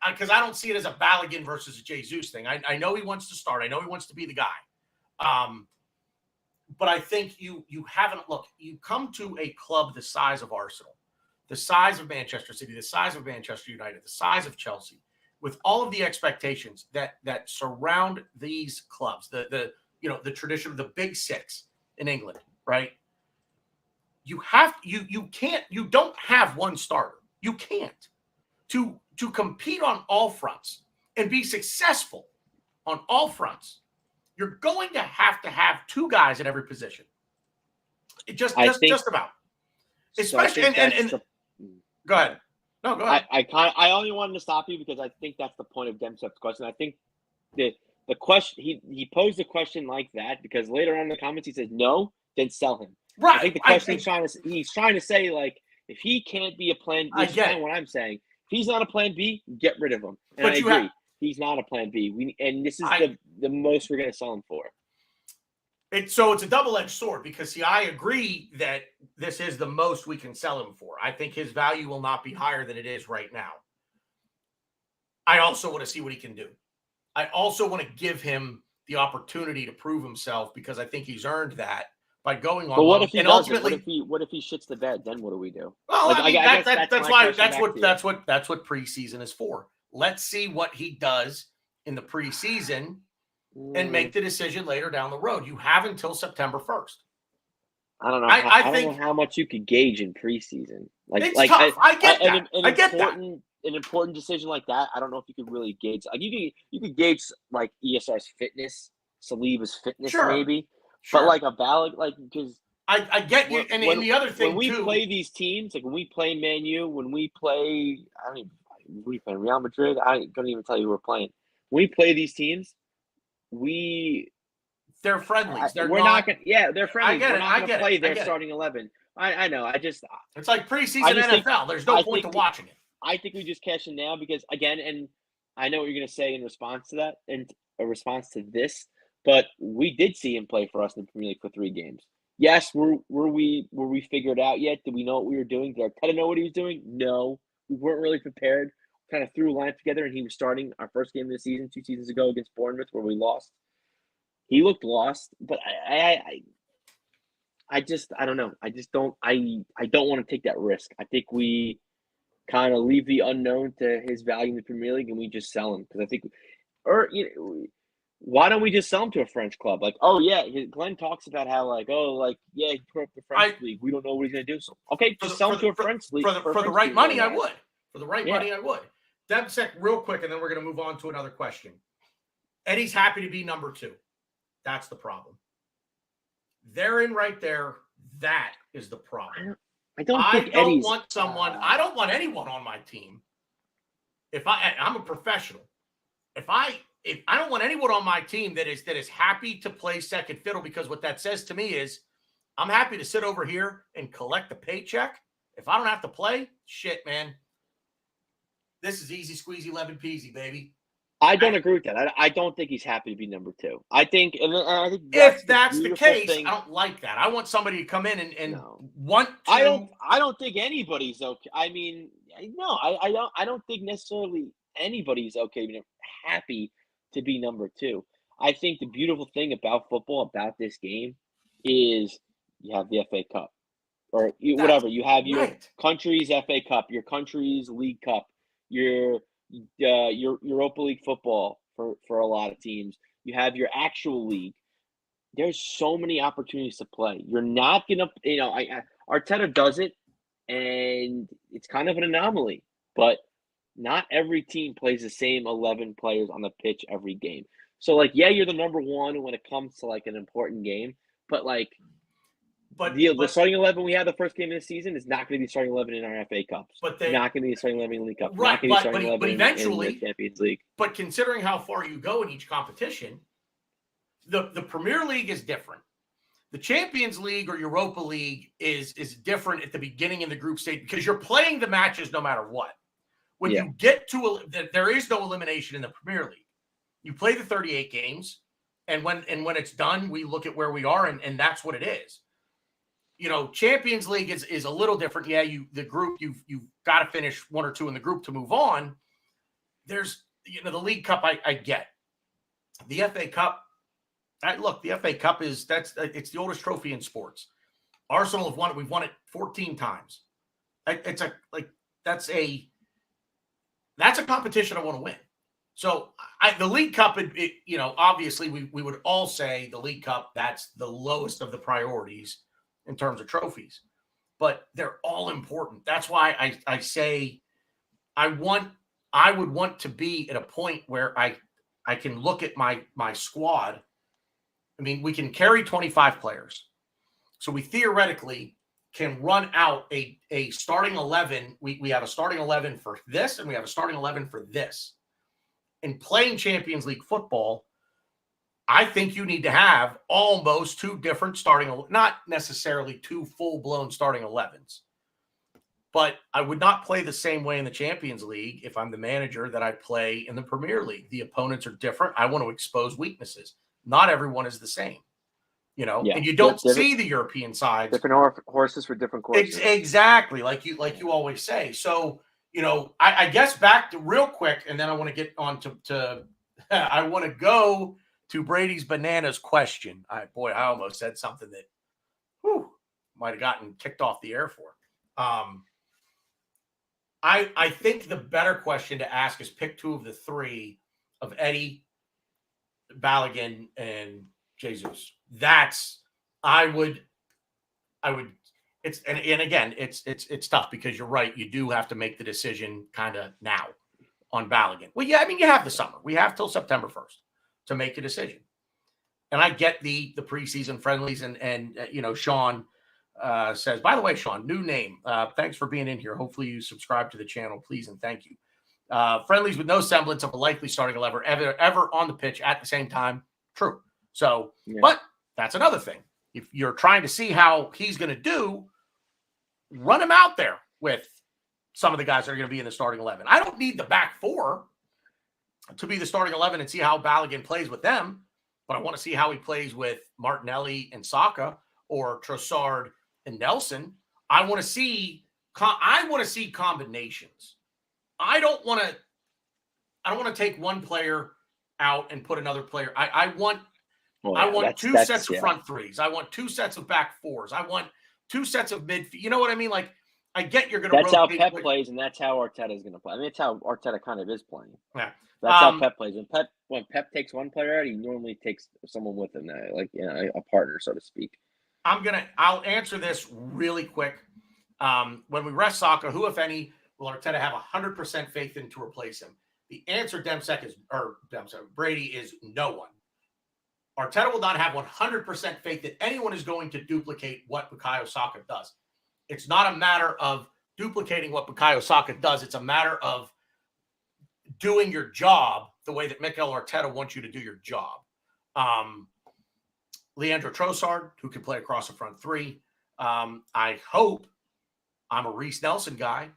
because I don't see it as a Balogun versus a Jesus thing. I know he wants to start. I know he wants to be the guy. But I think you come to a club the size of Arsenal, the size of Manchester City, the size of Manchester United, the size of Chelsea, with all of the expectations that surround these clubs, the tradition of the big six in England, right? You don't have one starter. You can't. To compete on all fronts and be successful on all fronts, you're going to have two guys at every position. Just about. Especially go ahead. No, go ahead. I only wanted to stop you because I think that's the point of Demsek's question. I think the question he posed a question like that because later on in the comments he says no, then sell him. Right. I think the question he's trying to say, like, if he can't be a plan B, what I'm saying. If he's not a plan B, get rid of him. And I agree. He's not a plan B. This is the most we're going to sell him for. It's a double-edged sword because, I agree that this is the most we can sell him for. I think his value will not be higher than it is right now. I also want to see what he can do. I also want to give him the opportunity to prove himself because I think he's earned that by going on. But what if he ultimately? What if he shits the bed? Then what do we do? Well, that's what preseason is for. Let's see what he does in the preseason and make the decision later down the road. You have until September 1st. I don't know. I don't know how much you could gauge in preseason. It's tough. I get that. I get that. An important decision like that, I don't know if you could really gauge. Like you could gauge like ESR's fitness, Saliba's fitness, maybe. Sure. But like a Balogun, like because I get you. And the other thing when we too, play these teams, like when we play Man U, when we play, I don't even, we play Real Madrid. I don't even tell you who we're playing. When we play these teams, they're friendlies. They're we're not gonna. Yeah, they're friendly. get We're it. not I gonna get play it. their starting 11. I know. It's like preseason think NFL. There's no point to watching it. I think we just cash in now because again, and I know what you're gonna say in response to that, and a response to this, but we did see him play for us in the Premier League for 3 games. Yes, were we figured out yet? Did we know what we were doing? Did Arteta know what he was doing? No, we weren't really prepared. Kind of threw a line together, and he was starting our first game of the season 2 seasons ago against Bournemouth, where we lost. He looked lost, but I don't know. I don't want to take that risk. I think we kind of leave the unknown to his value in the Premier League, and we just sell him because I think, or why don't we just sell him to a French club? Like, oh yeah, Glenn talks about how like, oh like yeah, he put up the French league. We don't know what he's gonna do. So okay, just sell him to a French league for the right money. I would. For the right money, I would. Debsec, real quick, and then we're gonna move on to another question. Eddie's happy to be number 2. That's the problem. They're in right there. That is the problem. I don't want anyone on my team. I'm a professional. I don't want anyone on my team that is happy to play second fiddle, because what that says to me is I'm happy to sit over here and collect the paycheck. If I don't have to play, shit, man. This is easy squeezy lemon peasy, baby. I don't agree with that. I don't think he's happy to be number 2. I think if that's the case, I don't like that. I want somebody to come in and want to. I don't think anybody's okay. I mean, no, I don't think necessarily anybody's okay being happy to be number 2. I think the beautiful thing about football, about this game, is you have the FA Cup, or whatever. You have your country's FA Cup, your country's League Cup, your Europa League football for a lot of teams. You have your actual league. There's so many opportunities to play. You're not gonna, Arteta does it, and it's kind of an anomaly. But not every team plays the same 11 players on the pitch every game. So, like, yeah, you're the number 1 when it comes to like an important game, but like. But the starting 11 we had the first game of the season is not going to be starting 11 in our FA Cups. But not going to be starting 11 in the League Cup. Right, not going to be starting 11 eventually, in the Champions League. But considering how far you go in each competition, the Premier League is different. The Champions League or Europa League is different at the beginning in the group stage because you're playing the matches no matter what. When you get to there is no elimination in the Premier League. You play the 38 games, and when it's done, we look at where we are, and that's what it is. Champions League is a little different. Yeah, the group you've got to finish 1 or 2 in the group to move on. There's the League Cup I get. The FA Cup, the FA Cup it's the oldest trophy in sports. Arsenal have won it. We've won it 14 times. That's a competition I want to win. So the League Cup, obviously we would all say the League Cup, that's the lowest of the priorities in terms of trophies, but they're all important. That's why I say I would want to be at a point where I can look at my squad. I mean, we can carry 25 players. So we theoretically can run out a starting 11. We have a starting 11 for this, and we have a starting 11 for this. In playing Champions League football, I think you need to have almost 2 different not necessarily 2 full-blown starting 11s. But I would not play the same way in the Champions League if I'm the manager that I play in the Premier League. The opponents are different. I want to expose weaknesses. Not everyone is the same, and you don't see the European sides. Different horses for different courses. Exactly, like you always say. So, I guess back to real quick, and then I want to get on to I want to go to Brady's Bananas question. I almost said something that might have gotten kicked off the air for. I think the better question to ask is pick 2 of the 3 of Eddie, Balogun, and Jesus. I would it's and again it's tough because you're right. You do have to make the decision kind of now on Balogun. Well, yeah, I mean you have the summer. We have till September 1st to make a decision. And I get the preseason friendlies and Sean says, by the way, Sean, new name. Thanks for being in here. Hopefully you subscribe to the channel, please, and thank you. Friendlies with no semblance of a likely starting 11 ever on the pitch at the same time. True. So, but that's another thing. If you're trying to see how he's going to do, run him out there with some of the guys that are going to be in the starting 11. I don't need the back four to be the starting 11 and see how Balogun plays with them, but I want to see how he plays with Martinelli and Saka or Trossard and Nelson. I want to see combinations. I don't want to take one player out and put another player. I want two sets of front threes. I want two sets of back fours. I want two sets of midfield. You know what I mean? Like, I get you're going to rotate. That's how Pep plays, and that's how Arteta is going to play. I mean, it's how Arteta kind of is playing. Yeah. That's how Pep plays. When Pep takes one player out, he normally takes someone with him, a partner, so to speak. I'll answer this really quick. When we rest Saka, who, if any, will Arteta have 100% faith in to replace him? The answer, Brady, is no one. Arteta will not have 100% faith that anyone is going to duplicate what Bukayo Saka does. It's not a matter of duplicating what Bukayo Saka does. It's a matter of doing your job the way that Mikel Arteta wants you to do your job. Leandro Trossard, who can play across the front three. I hope, I'm a Reece Nelson guy.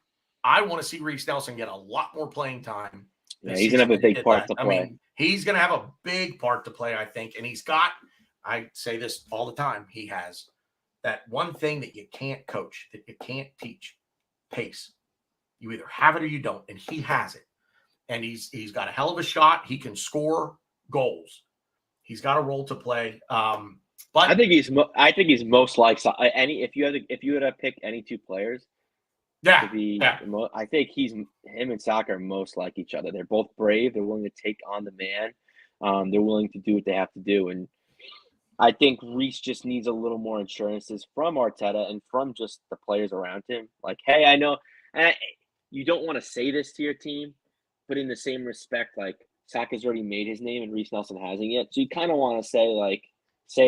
I want to see Reece Nelson get a lot more playing time. Yeah, he's going to have a big part to play. I mean, he's going to have a big part to play, I think. And he's got, I say this all the time, he has that one thing that you can't coach, that you can't teach, pace. You either have it or you don't, and he has it. And he's got a hell of a shot. He can score goals. He's got a role to play. But I think he's most like if you had to pick any two players. I think him and Saka are most like each other. They're both brave. They're willing to take on the man. They're willing to do what they have to do. And I think Reece just needs a little more assurances from Arteta and from just the players around him. Like, hey, I know you don't want to say this to your team, but in the same respect, like, Saka's already made his name and Reece Nelson hasn't yet. So you kind of want to say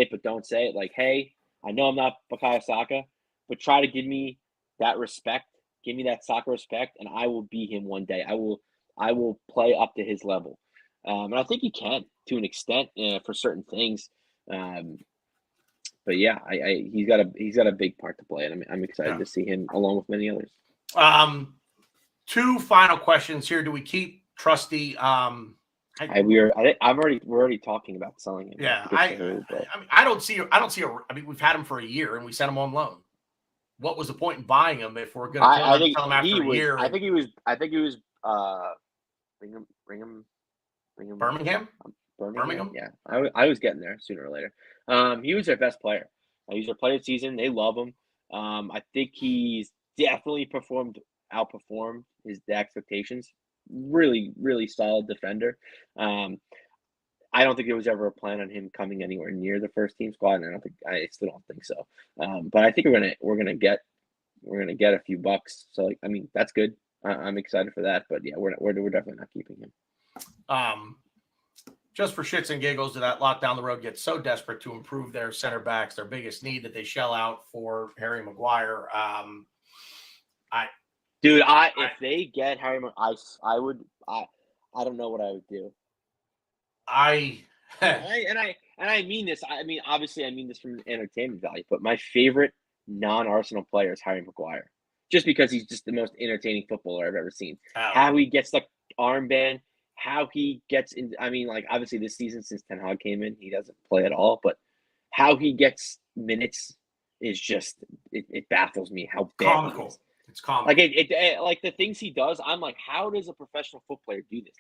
it, but don't say it. Like, hey, I know I'm not Bukayo Saka, but try to give me that respect. Give me that Saka respect, and I will be him one day. I will play up to his level. And I think he can to an extent for certain things. But yeah, he's got a big part to play, and I'm excited to see him along with many others. Two final questions here. Do we keep Trusty? We're already talking about selling him. Yeah, I don't see. We've had him for a year and we sent him on loan. What was the point in buying him if we're going to sell him after a year? I think he was. Birmingham. Birmingham. Yeah, I was getting there sooner or later. He was their best player. He was their player of the season. They love him. I think he's definitely outperformed the expectations. Really, really solid defender. I don't think there was ever a plan on him coming anywhere near the first team squad, and I still don't think so. But I think we're gonna get a few bucks. So that's good. I'm excited for that. But yeah, we're definitely not keeping him. Just for shits and giggles, did that lot down the road get so desperate to improve their center backs, their biggest need, that they shell out for Harry Maguire? If they get Harry Maguire, I don't know what I would do. I mean this. Obviously, I mean this from an entertainment value. But my favorite non-Arsenal player is Harry Maguire, just because he's just the most entertaining footballer I've ever seen. Oh. How he gets the armband, how he gets in. Obviously this season since Ten Hag came in, he doesn't play at all. But how he gets minutes is just it baffles me. How bad he is. It's comical. Like the things he does, I'm like, how does a professional football player do this?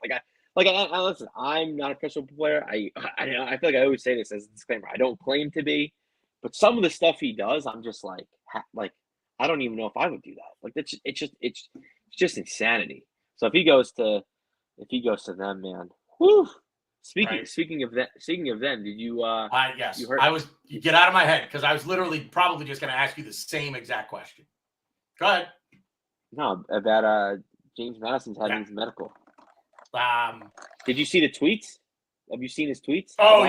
Listen, I'm not a professional player. I feel like I always say this as a disclaimer. I don't claim to be, but some of the stuff he does, I'm just like I don't even know if I would do that. It's just insanity. So if he goes to them, man, whew. Speaking of them, did you? Yes, you get out of my head because I was literally probably just going to ask you the same exact question. Go ahead. No, about James Madison's having his medical. Did you see the tweets? Have you seen his tweets? Oh,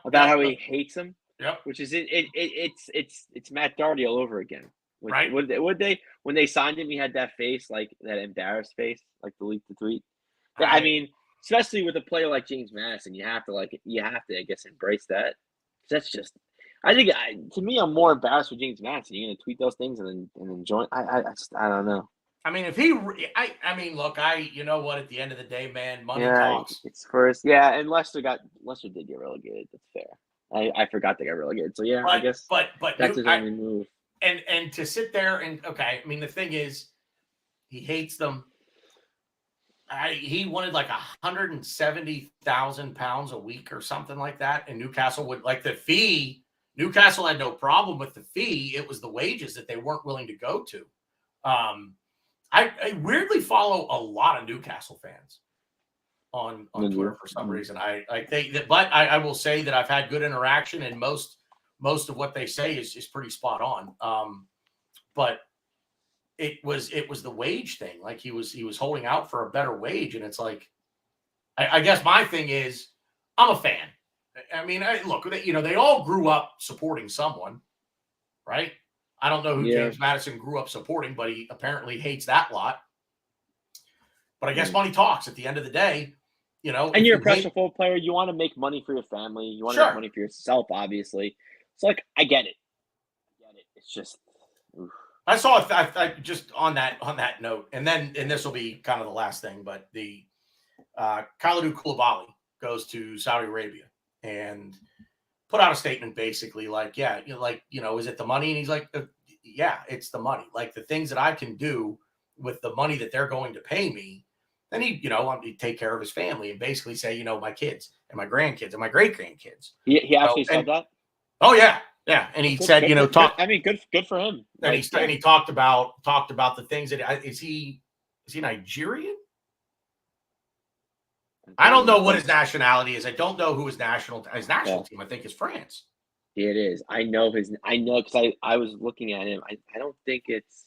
about how he hates him. Yep. Which is it's Matt Doherty all over again. Right. Would they when they signed him? He had that face, like that embarrassed face, like delete the tweet. Yeah, I mean, especially with a player like James Madison, you have to I guess embrace that. That's just, I think to me, I'm more embarrassed with James Madison. You're gonna tweet those things and then join. I don't know. I mean, if I mean, look, you know what? At the end of the day, man, money Yeah, talks. it's first. Yeah, and Leicester did get relegated. That's fair. I forgot they got relegated. So yeah, I guess but that's his only move. And to sit there and okay, I mean, the thing is, he hates them. He wanted like 170,000 pounds a week or something like that, and Newcastle would like the fee. Newcastle had no problem with the fee. It was the wages that they weren't willing to go to. I weirdly follow a lot of Newcastle fans on Twitter for some reason. But I will say that I've had good interaction, and most of what they say is pretty spot on. But it was the wage thing. Like he was holding out for a better wage, and it's like, I guess my thing is, I'm a fan. I mean, look, they all grew up supporting someone, right? I don't know who James Madison grew up supporting, but he apparently hates that lot. But I guess money talks at the end of the day, And you're a professional player. You want to make money for your family. You want to make money for yourself, obviously. So, like, I get it. It's just. Oof. I saw I just on that note, and this will be kind of the last thing, but the Kalidou Koulibaly goes to Saudi Arabia and put out a statement basically like, is it the money? And he's like, yeah, it's the money. Like the things that I can do with the money that they're going to pay me, then he'd take care of his family and basically say, my kids and my grandkids and my great grandkids. He actually said that? Oh yeah. Yeah. And he said, good for him. And he talked about the things that is he Nigerian? I don't know what his nationality is. I don't know who his national team, I think, is France. It is. I know because I was looking at him. I don't think it's.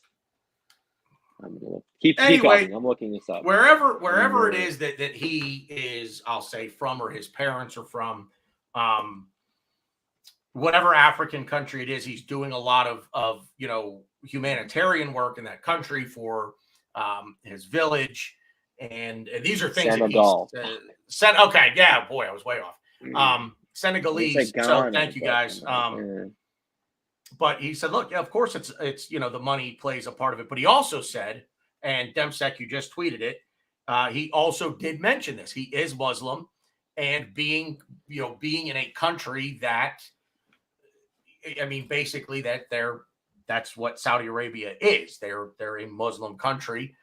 I'm gonna keep talking. I'm looking this up. Wherever it is that he is, I'll say from, or his parents are from, whatever African country it is, he's doing a lot of humanitarian work in that country for his village. And these are things Senegal. that he's said. Okay, yeah, boy, I was way off. Senegalese. So thank you guys. But he said, look, of course it's the money plays a part of it. But he also said, and Demsek, you just tweeted it. He also did mention this. He is Muslim, and being in a country that, I mean, basically that's what Saudi Arabia is. They're a Muslim country.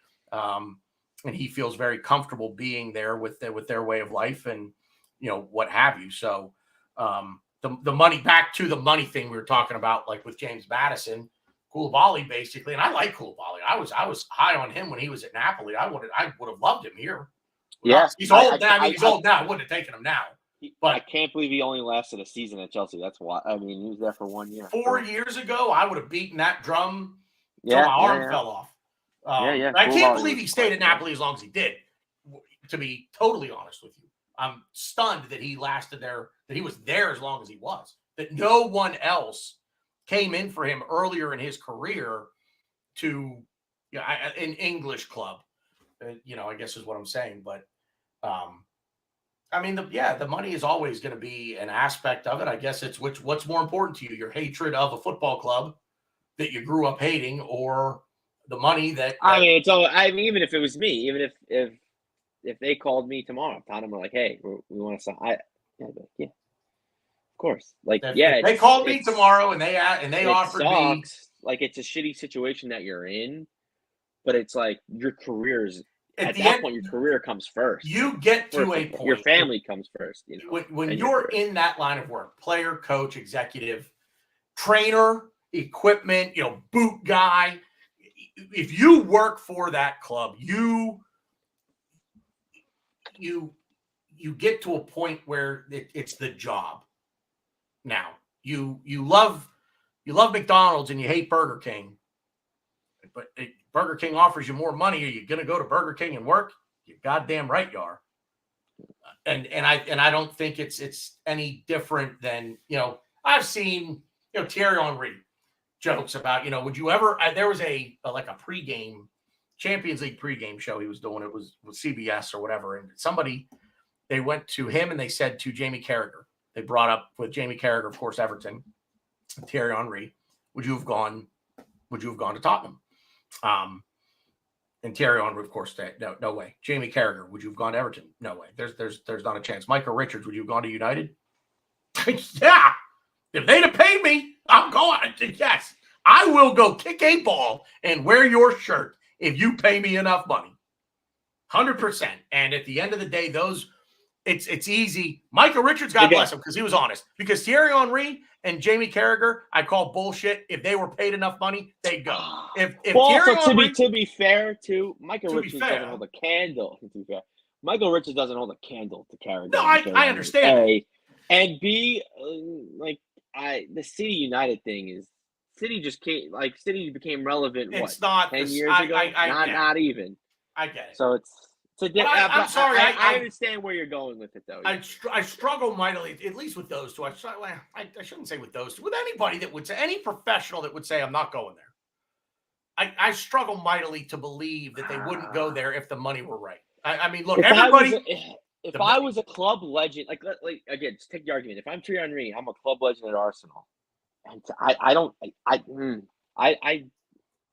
And he feels very comfortable being there with their way of life and, what have you. So the money, back to the money thing we were talking about, like with James Madison, Koulibaly basically, and I like Koulibaly. I was high on him when he was at Napoli. I would have loved him here. Yeah, he's old now. He's old now. I wouldn't have taken him now. But I can't believe he only lasted a season at Chelsea. That's why. I mean, he was there for 1 year. 4 years ago, I would have beaten that drum till my arm fell off. I can't believe he stayed at Napoli as long as he did, to be totally honest with you. I'm stunned that he lasted there, that he was there as long as he was, that no one else came in for him earlier in his career to an English club, I guess is what I'm saying. But, I mean, the money is always going to be an aspect of it. I guess it's what's more important to you, your hatred of a football club that you grew up hating, or the money that I mean, it's all. I mean, even if it was me, even if they called me tomorrow, Tottenham were like, "Hey, we want to sign." Yeah, of course. Like, if they called me tomorrow and they offered me, like, it's a shitty situation that you're in, but it's like your career's at that end, point, your career comes first. You get to a point. Your family comes first. When you're in that line of work, player, coach, executive, trainer, equipment, boot guy. If you work for that club, you get to a point where it's the job. Now, you love McDonald's and you hate Burger King, but Burger King offers you more money. Are you going to go to Burger King and work? You're goddamn right you are. And I don't think it's any different than, I've seen, Thierry Henry jokes about, would you ever, there was like a pregame, Champions League pregame show he was doing. It was with CBS or whatever. And they went to him and they said to Jamie Carragher, they brought up with Jamie Carragher, of course, Everton, Thierry Henry, would you have gone to Tottenham? And Thierry Henry, of course, said, no way. Jamie Carragher, would you have gone to Everton? No way. There's not a chance. Michael Richards, would you have gone to United? Yeah. If they'd have paid me, I'm going. Yes. I will go kick a ball and wear your shirt if you pay me enough money. 100%. And at the end of the day, it's easy. Michael Richards, God bless him, because he was honest. Because Thierry Henry and Jamie Carragher, I call bullshit. If they were paid enough money, they'd go. If also, Henry, to be fair, too, Michael Richards doesn't hold a candle. To be fair, Michael Richards doesn't hold a candle to Carragher. No, I understand. A, and B, the City United thing is City became relevant. It's not 10 years ago. Not even. I get it. So I'm sorry. I understand where you're going with it, though. I struggle mightily, at least with those two. I shouldn't say with those two. With anybody that would say, any professional that would say, I'm not going there. I struggle mightily to believe that they wouldn't go there if the money were right. I mean, look, if I was a club legend, like again, just take the argument. If I'm Thierry Henry, I'm a club legend at Arsenal, and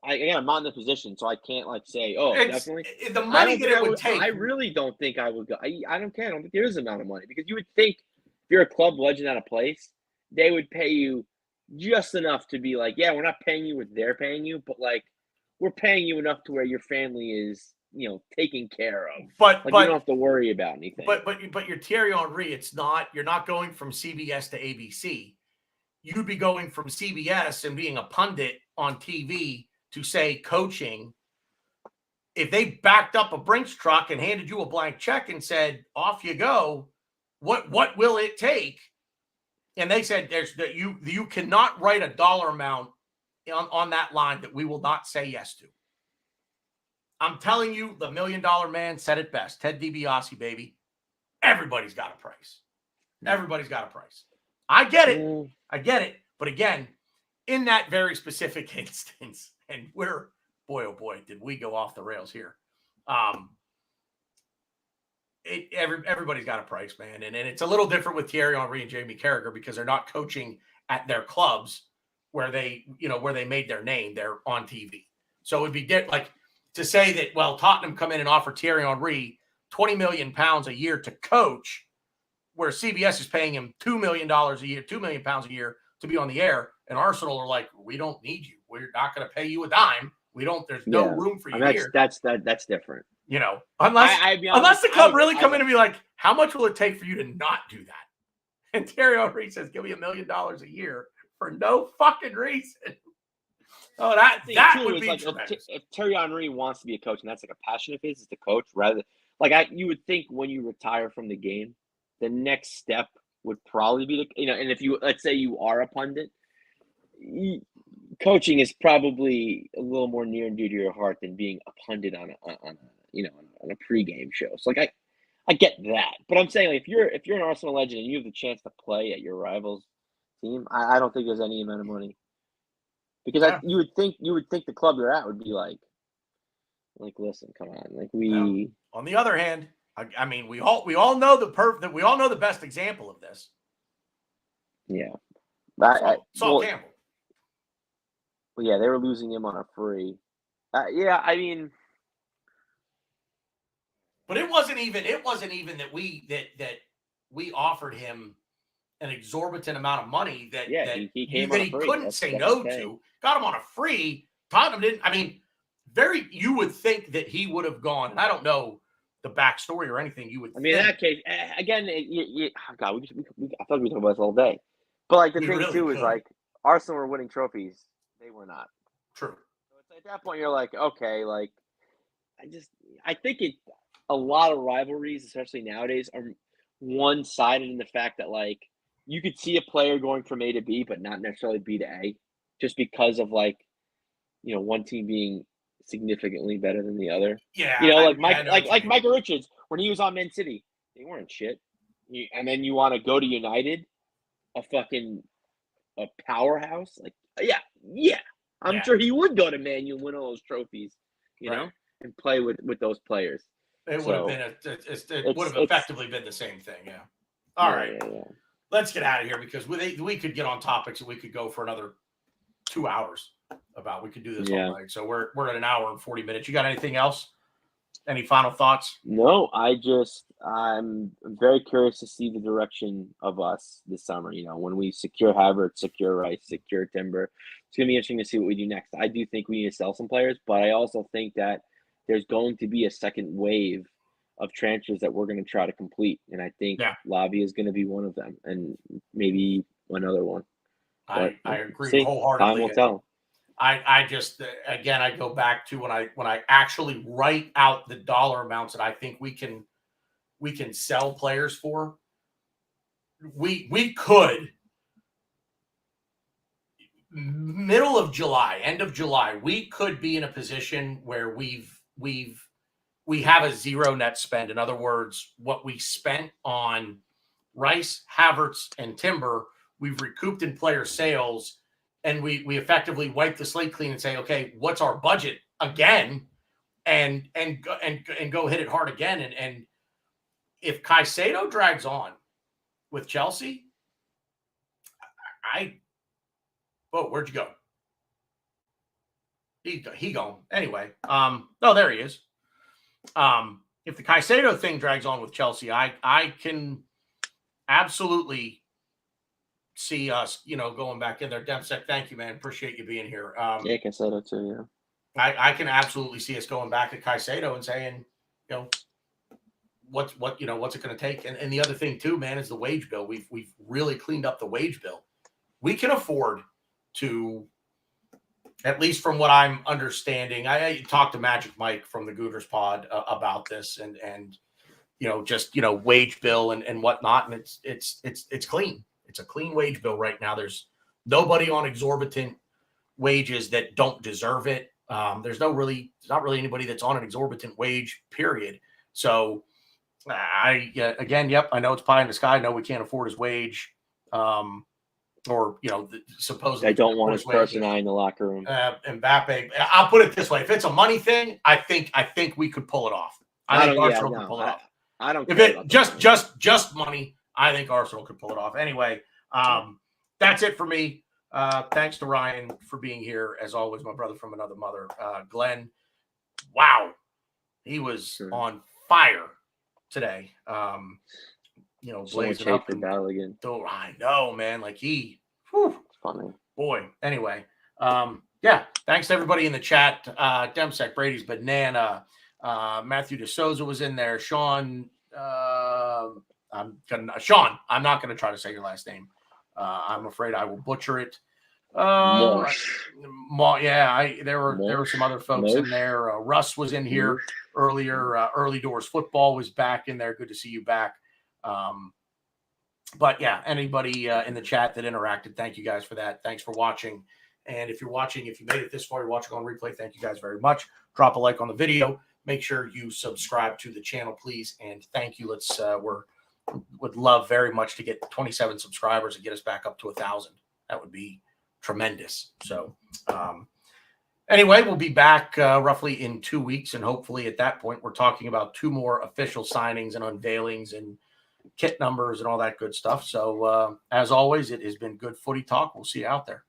again, I'm not in the position, so I can't say, definitely. The money that it would take. I really don't think I would go. I don't care. I don't think there is an amount of money, because you would think if you're a club legend at a place, they would pay you just enough to be like, yeah, we're not paying you what they're paying you, but we're paying you enough to where your family is, taken care of. But you don't have to worry about anything. But you're Thierry Henry. You're not going from CBS to ABC. You'd be going from CBS and being a pundit on TV to say coaching. If they backed up a Brinks truck and handed you a blank check and said, off you go, what will it take? And they said you cannot write a dollar amount on that line that we will not say yes to. I'm telling you, the $1 Million Man said it best. Ted DiBiase, baby. Everybody's got a price. Everybody's got a price. I get it. But again, in that very specific instance, and boy, oh boy, did we go off the rails here. Everybody's got a price, man. And it's a little different with Thierry Henry and Jamie Carragher, because they're not coaching at their clubs where they made their name. They're on TV. So it would be like to say that, well, Tottenham come in and offer Thierry Henry £20 million a year to coach, where CBS is paying him $2 million a year, £2 million a year to be on the air. And Arsenal are like, we don't need you. We're not going to pay you a dime. There's no room for you here. That's different. Unless the club really come in and be like, how much will it take for you to not do that? And Thierry Henry says, give me $1 million a year for no fucking reason. Oh, that would be tremendous. If Thierry Henry wants to be a coach, and that's like a passion of his, is to coach, rather you would think when you retire from the game, the next step would probably be and if let's say you are a pundit, coaching is probably a little more near and dear to your heart than being a pundit on a pregame show. So I get that, but I'm saying if you're an Arsenal legend and you have the chance to play at your rival's team, I don't think there's any amount of money, because you would think the club you're at would be like listen, come on, On the other hand, I mean, we all know the best example of this. Yeah, Saul Campbell. Well, yeah, they were losing him on a free. Yeah, I mean, but it wasn't even that we offered him an exorbitant amount of money that he came that he couldn't say no to. Got him on a free. Tottenham didn't. I mean, you would think that he would have gone. And I don't know the backstory or anything. You would. I mean, in that case, again, God, I thought we were talking about this all day. But the thing really too is Arsenal were winning trophies. They were not. True. So at that point, you're like, okay, I think a lot of rivalries, especially nowadays, are one-sided in the fact that you could see a player going from A to B, but not necessarily B to A, just because of one team being significantly better than the other. Yeah. Michael Richards, when he was on Man City, they weren't shit. And then you want to go to United, a fucking a powerhouse, like I'm Yeah. sure he would go to Man U and win all those trophies, you Right. know, and play with those players. It would have been it would have effectively been the same thing. Yeah. All right. Yeah. Let's get out of here because we could get on topics and we could go for another 2 hours about. We could do this all night. So we're at an hour and 40 minutes. You got anything else? Any final thoughts? No, I'm very curious to see the direction of us this summer. You know, when we secure Havertz, secure Rice, secure Timber, it's going to be interesting to see what we do next. I do think we need to sell some players, but I also think that there's going to be a second wave of transfers that we're going to try to complete. And I think Lavia is going to be one of them, and maybe another one. I agree wholeheartedly. Time will tell. I just, again, I go back to when I actually write out the dollar amounts that I think we can sell players for. We could, middle of July, end of July, we could be in a position where we have a zero net spend. In other words, what we spent on Rice, Havertz, and Timber, we've recouped in player sales. And we effectively wipe the slate clean and say, okay, what's our budget again, and go hit it hard again. And if Caicedo drags on with Chelsea, where'd you go? He gone anyway. No, there he is. If the Caicedo thing drags on with Chelsea, I can absolutely see us, going back in there. Demsek, thank you, man. Appreciate you being here. Caicedo too, yeah. I can absolutely see us going back to Caicedo and saying, what's it going to take? And the other thing too, man, is the wage bill. We've really cleaned up the wage bill. We can afford to, at least from what I'm understanding. I talked to Magic Mike from the Gooners Pod about this, and wage bill and whatnot, and it's clean. It's a clean wage bill right now. There's nobody on exorbitant wages that don't deserve it. There's not really anybody that's on an exorbitant wage, period. So I know it's pie in the sky. No, we can't afford his wage. Supposedly I don't want his person in the locker room. Mbappe. I'll put it this way: if it's a money thing, I think we could pull it off. I think Arsenal could pull it off. I don't. If it just money, I think Arsenal could pull it off. Anyway, that's it for me. Thanks to Ryan for being here. As always, my brother from another mother. Glenn, wow. He was on fire today. Blazing up. Again. I know, man. Like it's funny. Boy. Anyway, thanks to everybody in the chat. Demsek, Brady's Banana. Matthew DeSouza was in there. Sean, I'm not going to try to say your last name. I'm afraid I will butcher it. There were some other folks in there. Russ was in here earlier. Early Doors Football was back in there. Good to see you back. Anybody in the chat that interacted, thank you guys for that. Thanks for watching. And if you made it this far, you're watching on replay, thank you guys very much. Drop a like on the video. Make sure you subscribe to the channel, please. And thank you. Would love very much to get 27 subscribers and get us back up to 1,000. That would be tremendous. So anyway, we'll be back roughly in 2 weeks. And hopefully at that point, we're talking about 2 more official signings and unveilings and kit numbers and all that good stuff. So as always, it has been good footy talk. We'll see you out there.